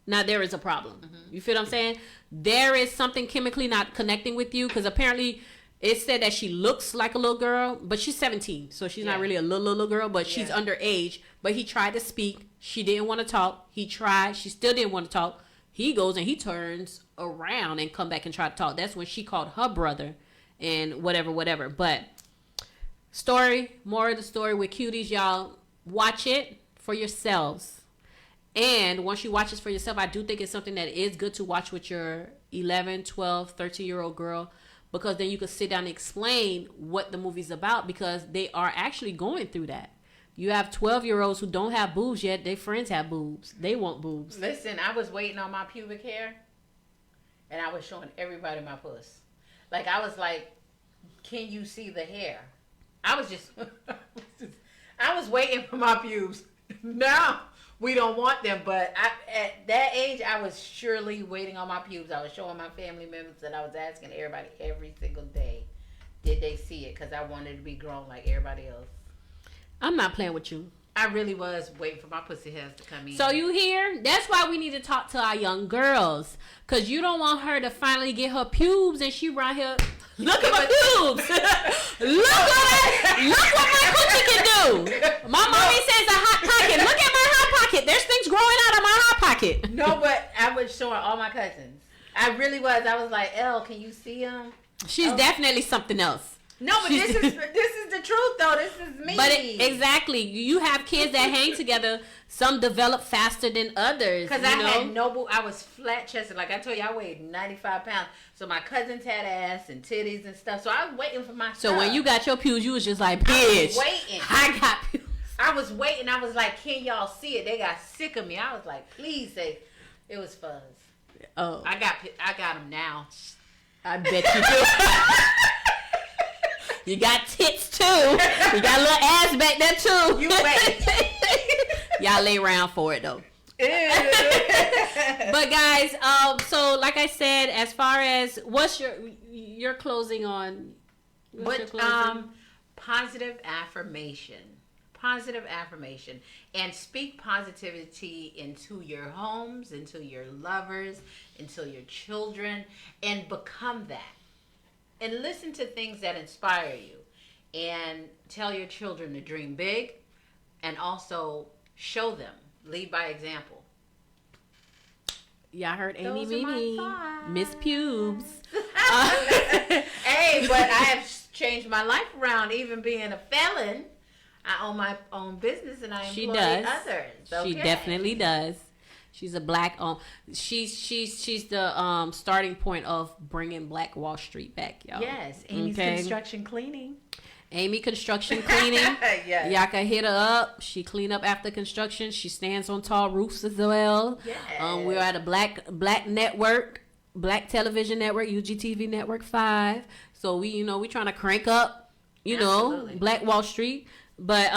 now there is a problem. You feel what I'm saying? There is something chemically not connecting with you, because apparently it said that she looks like a little girl, but she's 17, so she's not really a little girl, but she's underage. But he tried to speak. She didn't want to talk. He tried. She still didn't want to talk. He goes and he turns around and come back and try to talk. That's when she called her brother and whatever. But more of the story with Cuties, y'all. Watch it for yourselves. And once you watch this for yourself, I do think it's something that is good to watch with your 11, 12, 13-year-old girl, because then you can sit down and explain what the movie's about, because they are actually going through that. You have 12-year-olds who don't have boobs yet. Their friends have boobs. They want boobs. Listen, I was waiting on my pubic hair, and I was showing everybody my puss. Like, I was like, can you see the hair? I was waiting for my pubes. Now we don't want them, but at that age, I was surely waiting on my pubes. I was showing my family members that I was asking everybody every single day, did they see it? Because I wanted to be grown like everybody else. I'm not playing with you. I really was waiting for my pussy hairs to come in. So you hear? That's why we need to talk to our young girls. Because you don't want her to finally get her pubes and she right here. Look at my pubes. Look what my coochie can do. My mommy says a hot pocket. Look at my hot pocket. There's things growing out of my hot pocket. No, but I was showing all my cousins. I really was. I was like, Elle, can you see them? She's definitely something else. No, but this is the truth, though. This is me. But exactly. You have kids that hang together. Some develop faster than others. Because I was flat-chested. Like I told you, I weighed 95 pounds. So my cousins had ass and titties and stuff. So I was waiting for my So when you got your pubes, you was just like, bitch. I was waiting. I got pubes. I was waiting. I was like, can y'all see it? They got sick of me. I was like, please say. It was fuzz. Oh. I got them now. I bet you do. You got tits too. You got a little ass back there too. You wait. Y'all lay around for it though. But guys, so like I said, as far as what's your closing on? Positive affirmation. Positive affirmation. And speak positivity into your homes, into your lovers, into your children, and become that. And listen to things that inspire you. And tell your children to dream big. And also show them. Lead by example. Y'all heard Amy Mimi. Miss Pubes. Hey, but I have changed my life around. Even being a felon, I own my own business and I employ others. Okay? She definitely does. She's a black she's the starting point of bringing Black Wall Street back, y'all. Yes, Amy's Construction Cleaning. Amy Construction Cleaning. Yes. Y'all can hit her up. She clean up after construction. She stands on tall roofs as well. Yes. We're at a black network, Black Television Network, UGTV Network 5. So we trying to crank up, Black Wall Street. But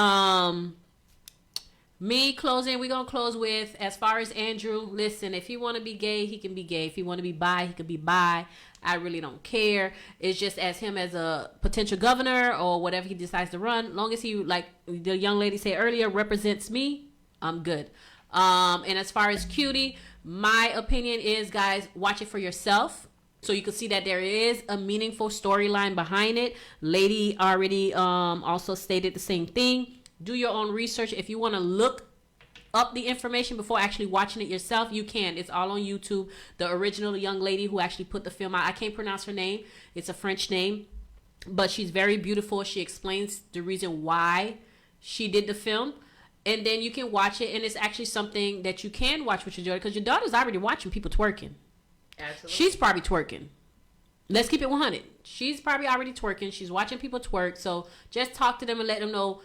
me closing, we're going to close with, as far as Andrew, listen, if he want to be gay, he can be gay. If he want to be bi, he can be bi. I really don't care. It's just as him as a potential governor or whatever he decides to run. Long as he, like the young lady said earlier, represents me, I'm good. And as far as Cutie, my opinion is, guys, watch it for yourself. So you can see that there is a meaningful storyline behind it. Lady already also stated the same thing. Do your own research. If you want to look up the information before actually watching it yourself, you can. It's all on YouTube. The original young lady who actually put the film out, I can't pronounce her name. It's a French name, but she's very beautiful. She explains the reason why she did the film. And then you can watch it, and it's actually something that you can watch with your daughter, because your daughter's already watching people twerking. Absolutely. She's probably twerking. Let's keep it 100. She's probably already twerking. She's watching people twerk. So just talk to them and let them know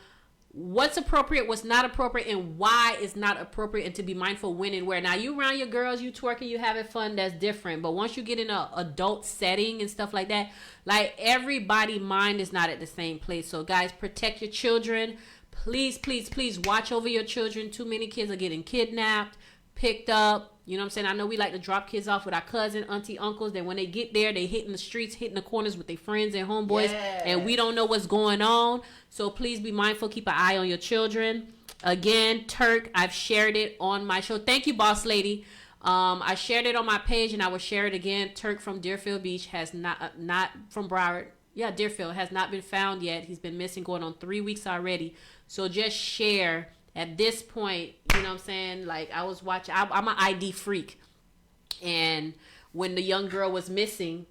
what's appropriate, what's not appropriate, and why it's not appropriate, and to be mindful when and where. Now, you around your girls, you twerking, you having fun, that's different. But once you get in an adult setting and stuff like that, like, everybody mind is not at the same place. So guys, protect your children. Please, please, please watch over your children. Too many kids are getting kidnapped, picked up. You know what I'm saying? I know we like to drop kids off with our cousin, auntie, uncles. Then when they get there, they hitting the streets, hitting the corners with their friends and homeboys. Yes. And we don't know what's going on. So please be mindful. Keep an eye on your children. Again, Turk, I've shared it on my show. Thank you, boss lady. I shared it on my page, and I will share it again. Turk from Deerfield Beach has not from Broward. Yeah, Deerfield has not been found yet. He's been missing, going on 3 weeks already. So just share. At this point, you know what I'm saying? Like, I was watching, I'm an ID freak. And when the young girl was missing,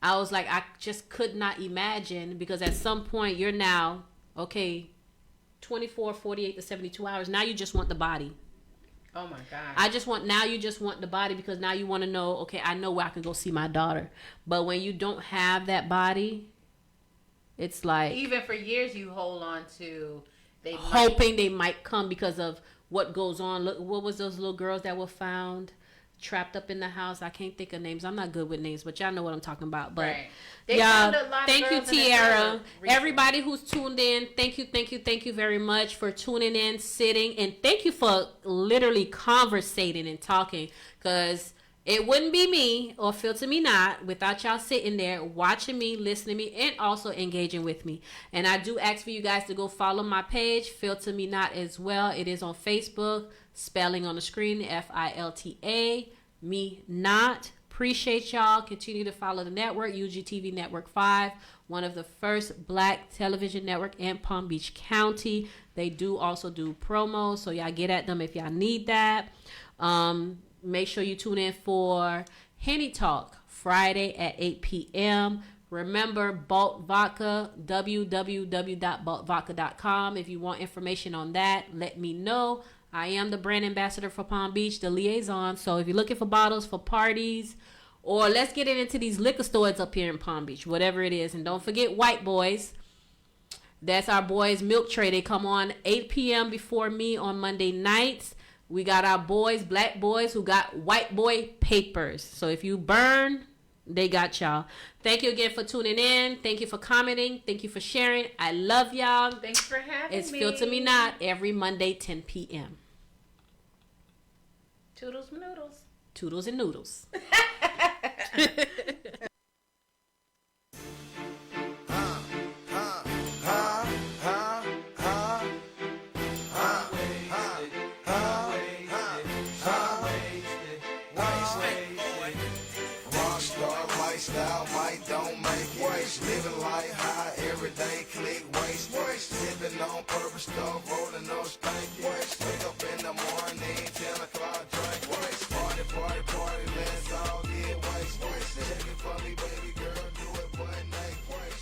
I was like, I just could not imagine, because at some point you're now, okay, 24, 48 to 72 hours. Now you just want the body. Oh my God. You just want the body, because now you want to know, okay, I know where I can go see my daughter. But when you don't have that body, it's like, even for years you hold on to, hoping they might come because of what goes on. Look, what was those little girls that were found trapped up in the house? I can't think of names. I'm not good with names, but y'all know what I'm talking about. But right. yeah, thank you, Tiara. Everybody who's tuned in, thank you very much for tuning in, sitting, and thank you for literally conversating and talking, because it wouldn't be me or Filter Me Not without y'all sitting there watching me, listening to me, and also engaging with me. And I do ask for you guys to go follow my page, Filter Me Not, as well. It is on Facebook, spelling on the screen, FILTA, Me Not. Appreciate y'all. Continue to follow the network, UGTV Network 5, one of the first black television network in Palm Beach County. They do also do promos, so y'all get at them if y'all need that. Make sure you tune in for Henny Talk Friday at 8 p.m. Remember, Balt Vodka, www.baltvodka.com. If you want information on that, let me know. I am the brand ambassador for Palm Beach, the liaison. So if you're looking for bottles for parties, or let's get it into these liquor stores up here in Palm Beach, whatever it is. And don't forget White Boys. That's our boys' milk tray. They come on 8 p.m. before me on Monday nights. We got our boys, black boys, who got white boy papers. So if you burn, they got y'all. Thank you again for tuning in. Thank you for commenting. Thank you for sharing. I love y'all. Thanks for having me. It's Filter Me Not every Monday, 10 p.m. Toodles and noodles. Toodles and noodles. Living life high, everyday click, waste. Sipping on purpose stuff, rolling no stanky. Wake up in the morning, 10 o'clock, drink. Party, let's all get wasted. Check it for me, baby girl, do it one night.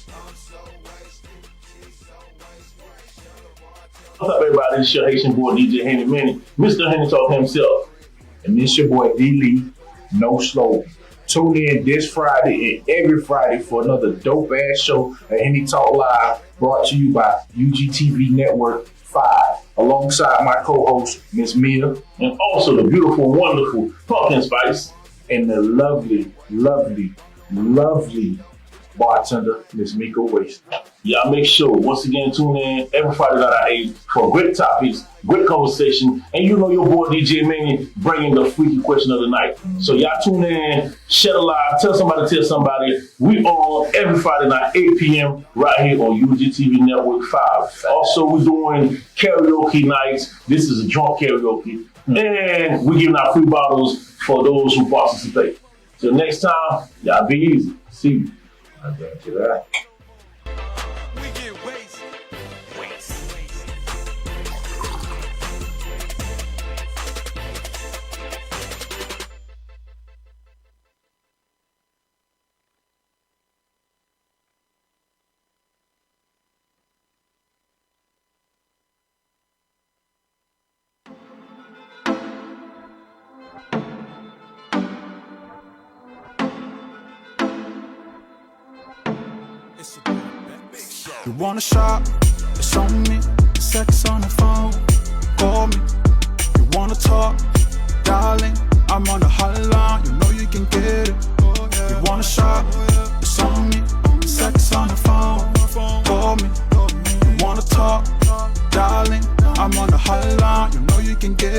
I'm so wasted, she's so wasted. What's up, everybody? It's your Haitian boy, DJ Henny Manny, Mr. Henny Talk himself. And this your boy, D-Lee, no slogan. Tune in this Friday and every Friday for another dope-ass show at Henny Talk Live, brought to you by UGTV Network 5, alongside my co-host, Miss Mia, and also the beautiful, wonderful Pumpkin Spice, and the lovely, lovely, lovely bartender, Miss Miko Waste. Y'all make sure, once again, tune in every Friday night at 8 for great topics, great conversation, and you know your boy DJ Manny bringing the freaky question of the night. So y'all tune in, share the live, tell somebody. We on every Friday night, 8 p.m. right here on UGTV Network 5. Also, we're doing karaoke nights. This is a drunk karaoke. And we're giving out free bottles for those who participate. Till next time, y'all be easy. See you. I got you that. We get waste. You wanna shop? It's on me. Sex I'm on the hotline, you know you can get